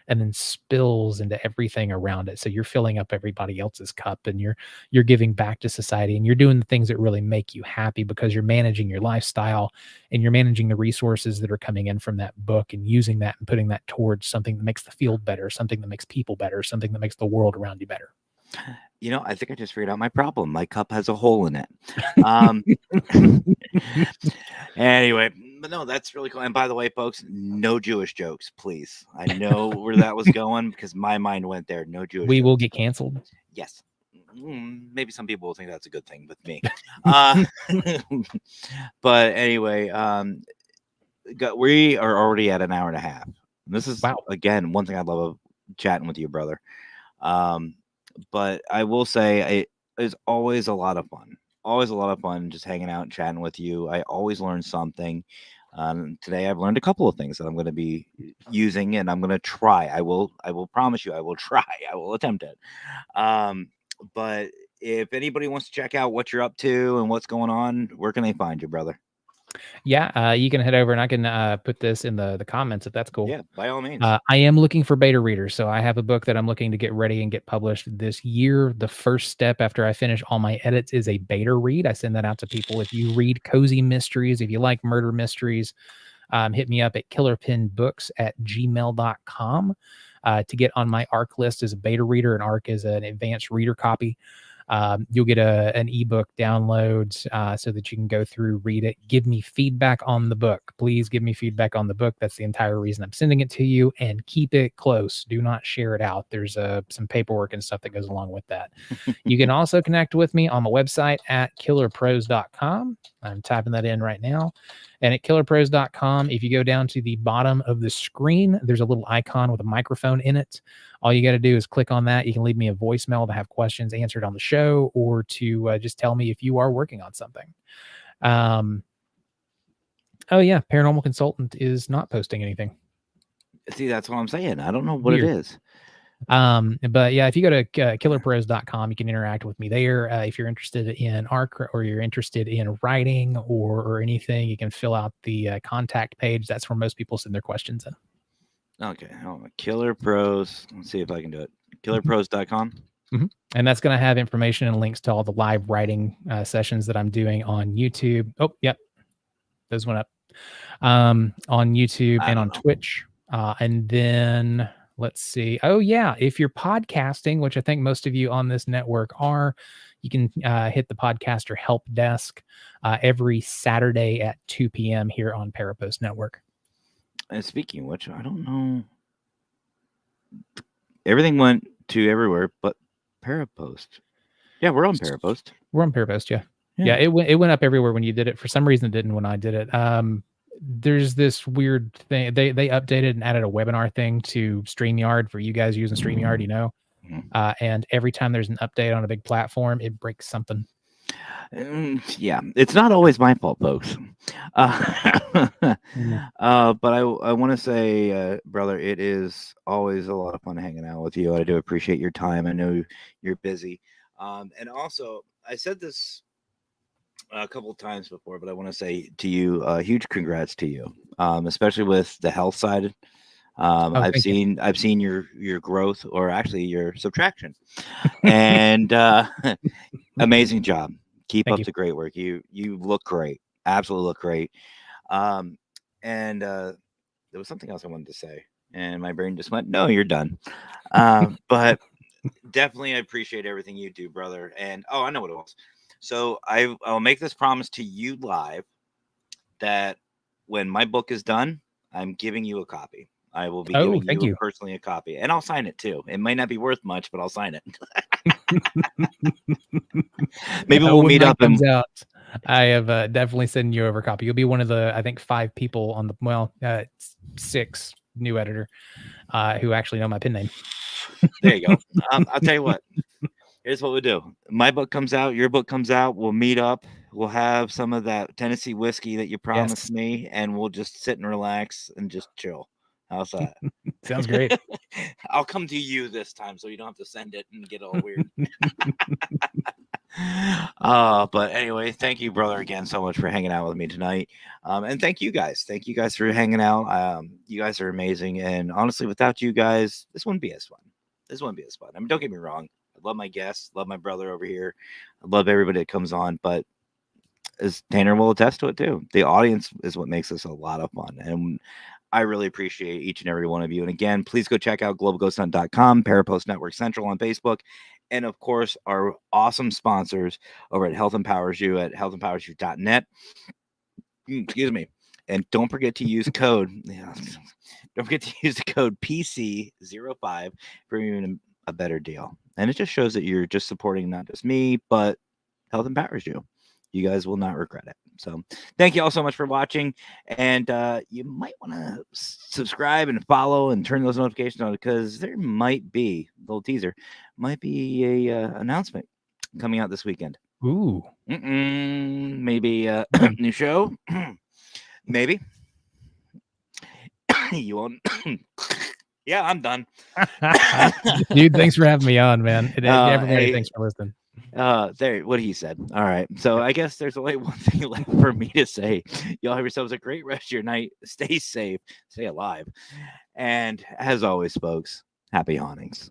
and then spills into everything around it. So you're filling up everybody else's cup, and you're giving back to society, and you're doing the things that really make you happy, because you're managing your lifestyle, and you're managing the resources that are coming in from that book, and using that and putting that towards something that makes the field better, something that makes people better, something that makes the world around you better.
You know, I think I just figured out my problem. My cup has a hole in it. Anyway, but no, that's really cool. And by the way, folks, no Jewish jokes, please. I know where that was going, because my mind went there. No Jewish
We
jokes.
will get canceled.
Yes. Maybe some people will think that's a good thing with me. But anyway, we are already at an hour and a half. This is, again, one thing I love chatting with you, brother. But I will say it is always a lot of fun. Always a lot of fun just hanging out and chatting with you. I always learn something. Today I've learned a couple of things that I'm going to be using, and I'm going to try. I will promise you I will try. I will attempt it. But if anybody wants to check out what you're up to and what's going on, where can they find you, brother?
Yeah, you can head over, and I can put this in the comments if that's cool.
Yeah, by all means.
I am looking for beta readers, so I have a book that I'm looking to get ready and get published this year. The first step after I finish all my edits is a beta read. I send that out to people. If you read cozy mysteries, if you like murder mysteries, hit me up at killerpinbooks@gmail.com to get on my ARC list as a beta reader. An ARC is an advanced reader copy. You'll get an ebook download so that you can go through, read it, give me feedback on the book. Please give me feedback on the book. That's the entire reason I'm sending it to you, and keep it close. Do not share it out. There's some paperwork and stuff that goes along with that. You can also connect with me on the website at killerpros.com. I'm typing that in right now. And at killerpros.com, if you go down to the bottom of the screen, there's a little icon with a microphone in it. All you got to do is click on that. You can leave me a voicemail to have questions answered on the show, or to just tell me if you are working on something. Oh, yeah. Paranormal Consultant is not posting anything.
See, that's what I'm saying. I don't know what it is.
But yeah, if you go to killerpros.com, you can interact with me there. If you're interested in ARC, or you're interested in writing or anything, you can fill out the contact page. That's where most people send their questions in.
Okay. Killer Pros. Let's see if I can do it. Killerpros.com.
Mm-hmm. And that's going to have information and links to all the live writing sessions that I'm doing on YouTube. Oh, yep. Those went up on YouTube and on Twitch. And then let's see. Oh, yeah. If you're podcasting, which I think most of you on this network are, you can hit the Podcaster Help Desk every Saturday at 2 p.m. here on Parapost Network.
And speaking of which, I don't know. Everything went to everywhere but Parapost. Yeah, we're on Parapost.
We're on Parapost, yeah. Yeah, it went up everywhere when you did it. For some reason, it didn't when I did it. There's this weird thing. They updated and added a webinar thing to StreamYard for you guys using StreamYard, you know. And every time there's an update on a big platform, it breaks something.
Yeah, it's not always my fault, folks. But I want to say, brother, it is always a lot of fun hanging out with you. I do appreciate your time. I know you're busy. And also, I said this a couple of times before, but I want to say to you, huge congrats to you, especially with the health side. I've seen your growth, or actually your subtraction, and amazing job. Keep up the great work. You look great. Absolutely look great. And there was something else I wanted to say, and my brain just went, "No, you're done." But definitely I appreciate everything you do, brother. And oh, I know what it was. So I'll make this promise to you live that when my book is done, I'm giving you a copy. I will be giving
thank
you
you.
personally a copy, and I'll sign it too. It might not be worth much, but I'll sign it. Maybe we'll
when
meet
mine
up and
comes out, I have definitely sent you over a copy. You'll be one of the, I think, 5 people on the 6 new editor who actually know my pen name.
there you go. I'll tell you what. Here's what we'll do. My book comes out. Your book comes out. We'll meet up. We'll have some of that Tennessee whiskey that you promised me, and we'll just sit and relax and just chill. How's that?
Sounds great.
I'll come to you this time so you don't have to send it and get all weird. But anyway, thank you, brother, again so much for hanging out with me tonight. And thank you guys. Thank you guys for hanging out. You guys are amazing. And honestly, without you guys, this wouldn't be as fun. This wouldn't be as fun. I mean, don't get me wrong. I love my guests, love my brother over here. I love everybody that comes on, but as Tanner will attest to it too, the audience is what makes this a lot of fun. And I really appreciate each and every one of you. And again, please go check out globalghosthunt.com, Parapost Network Central on Facebook, and of course, our awesome sponsors over at Health Empowers You at healthempowersyou.net. Excuse me. And don't forget to use code. Don't forget to use the code PC05 for even a better deal. And it just shows that you're just supporting not just me, but Health Empowers You. You guys will not regret it. So thank you all so much for watching. And you might want to subscribe and follow and turn those notifications on, because there might be a little teaser, might be a announcement coming out this weekend.
Ooh.
Maybe a new show. Maybe. You won't. Yeah, I'm done.
Dude, thanks for having me on, man. Everybody,
hey,
thanks for listening.
There, what he said. All right. So I guess there's only one thing left for me to say. Y'all have yourselves a great rest of your night. Stay safe, stay alive. And as always, folks, happy hauntings.